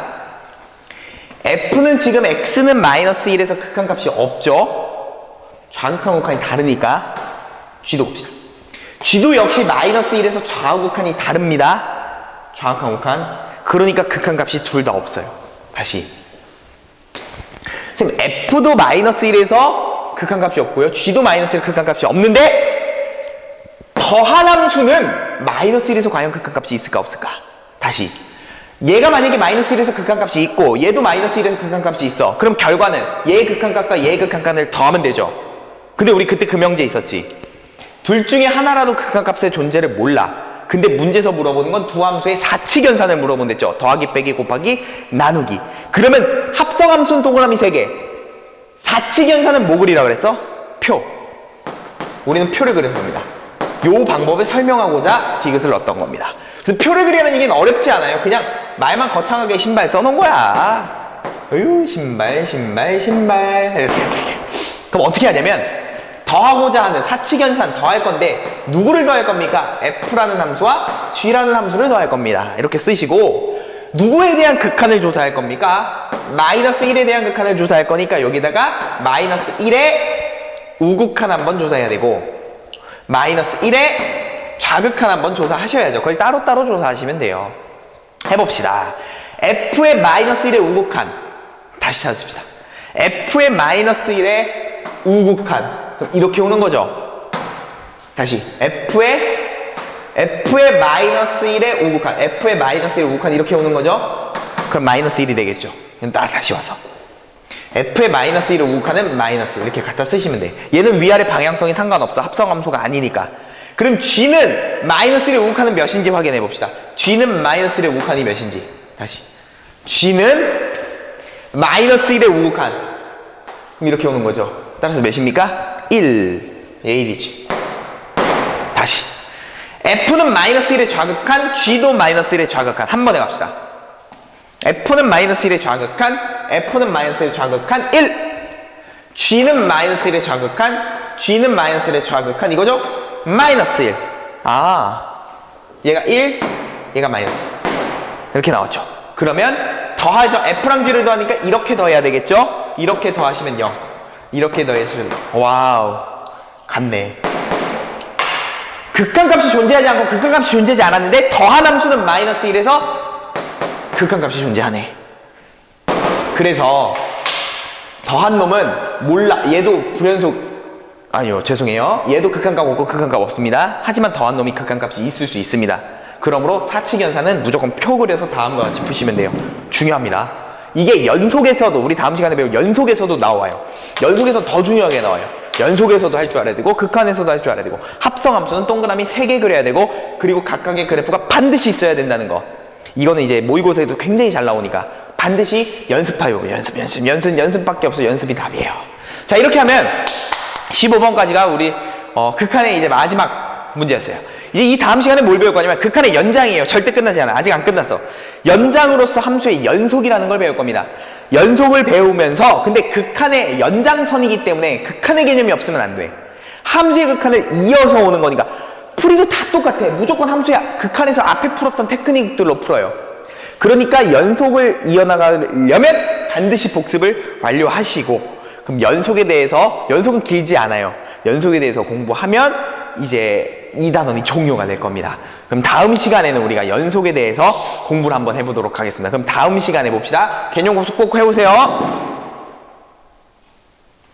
F는 지금 X는 마이너스 1에서 극한값이 없죠. 좌극한 극한이 다르니까 G도 봅시다. G도 역시 마이너스 1에서 좌우 극한이 다릅니다. 좌극한 극한. 그러니까 극한값이 둘 다 없어요. 다시 선생님 F도 마이너스 1에서 극한값이 없고요. G도 마이너스 1 극한값이 없는데 더한 함수는 마이너스 1에서 과연 극한값이 있을까 없을까? 다시 얘가 만약에 마이너스 1에서 극한값이 있고 얘도 마이너스 1에서 극한값이 있어. 그럼 결과는 얘의 극한값과 얘의 극한값을 더하면 되죠. 근데 우리 그때 그 명제 있었지. 둘 중에 하나라도 극한값의 존재를 몰라. 근데 문제에서 물어보는 건 두 함수의 사칙연산을 물어본댔죠. 더하기 빼기 곱하기 나누기. 그러면 합성함수는 동그라미 3개. 사칙연산은 뭐 그리라 그랬어? 표. 우리는 표를 그려서 봅니다. 요 방법을 설명하고자 디귿을 넣었던 겁니다. 그래서 표를 그리라는 얘기는 어렵지 않아요. 그냥 말만 거창하게 신발 써놓은 거야. 신발 이렇게. 그럼 어떻게 하냐면 더하고자 하는 사칙연산 더할 건데 누구를 더할 겁니까? F라는 함수와 G라는 함수를 더할 겁니다. 이렇게 쓰시고 누구에 대한 극한을 조사할 겁니까? 마이너스 1에 대한 극한을 조사할 거니까 여기다가 마이너스 1의 우극한 한번 조사해야 되고 마이너스 1의 좌극한 한번 조사하셔야죠. 그걸 따로따로 조사하시면 돼요. 해봅시다. F의 마이너스 1의 우극한. 다시 찾읍시다. F의 마이너스 1의 우극한. 그럼 이렇게 오는 거죠. 다시. F의 마이너스 1의 우극한. F의 마이너스 1의 우극한 이렇게 오는 거죠. 그럼 마이너스 1이 되겠죠. 그럼 다시 와서. F의 마이너스 1의 우극한은 마이너스 1 이렇게 갖다 쓰시면 돼. 얘는 위아래 방향성이 상관없어. 합성함수가 아니니까. 그럼 G는 마이너스 1의 우극한은 몇인지 확인해 봅시다. G는 마이너스 1의 우극한이 몇인지. 다시. G는 마이너스 1의 우극한. 그럼 이렇게 오는 거죠. 따라서 몇입니까? 1. 얘 1이지. 다시. F는 마이너스 1의 좌극한, G도 마이너스 1의 좌극한. 한 번에 갑시다. F는 마이너스 1의 좌극한, F는 마이너스 1의 좌극한 1. G는 마이너스 1의 좌극한, G는 마이너스 1의 좌극한 이거죠? 마이너스 1. 얘가 1, 얘가 마이너스 1. 이렇게 나왔죠. 그러면 더하죠. F랑 G를 더하니까 이렇게 더해야 되겠죠? 이렇게 더하시면 0. 이렇게 더해주면 와우. 같네. 극한값이 존재하지 않고 극한값이 존재하지 않았는데 더한 함수는 마이너스 1에서 극한값이 존재하네. 그래서 더한 놈은 몰라. 얘도 불연속 아니요 죄송해요. 얘도 극한값 없고 극한값 없습니다. 하지만 더한 놈이 극한값이 있을 수 있습니다. 그러므로 사칙연산은 무조건 표 그려서 다음과 같이 푸시면 돼요. 중요합니다. 이게 연속에서도 우리 다음 시간에 배울 연속에서도 나와요. 연속에서 더 중요하게 나와요. 연속에서도 할 줄 알아야 되고 극한에서도 할 줄 알아야 되고 합성함수는 동그라미 3개 그려야 되고 그리고 각각의 그래프가 반드시 있어야 된다는 거. 이거는 이제 모의고사에도 굉장히 잘 나오니까 반드시 연습하요. 연습밖에 없어. 연습이 답이에요. 자, 이렇게 하면 15번까지가 우리 극한의 이제 마지막 문제였어요. 이제 이 다음 시간에 뭘 배울 거냐면 극한의 연장이에요. 절대 끝나지 않아. 아직 안 끝났어. 연장으로서 함수의 연속이라는 걸 배울 겁니다. 연속을 배우면서 근데 극한의 연장선이기 때문에 극한의 개념이 없으면 안 돼. 함수의 극한을 이어서 오는 거니까 풀이도 다 똑같아. 무조건 함수의 극한에서 앞에 풀었던 테크닉들로 풀어요. 그러니까 연속을 이어나가려면 반드시 복습을 완료하시고 그럼 연속은 길지 않아요. 연속에 대해서 공부하면 이제 이 단원이 종료가 될 겁니다. 그럼 다음 시간에는 우리가 연속에 대해서 공부를 한번 해보도록 하겠습니다. 그럼 다음 시간에 봅시다. 개념 공부 꼭 해오세요.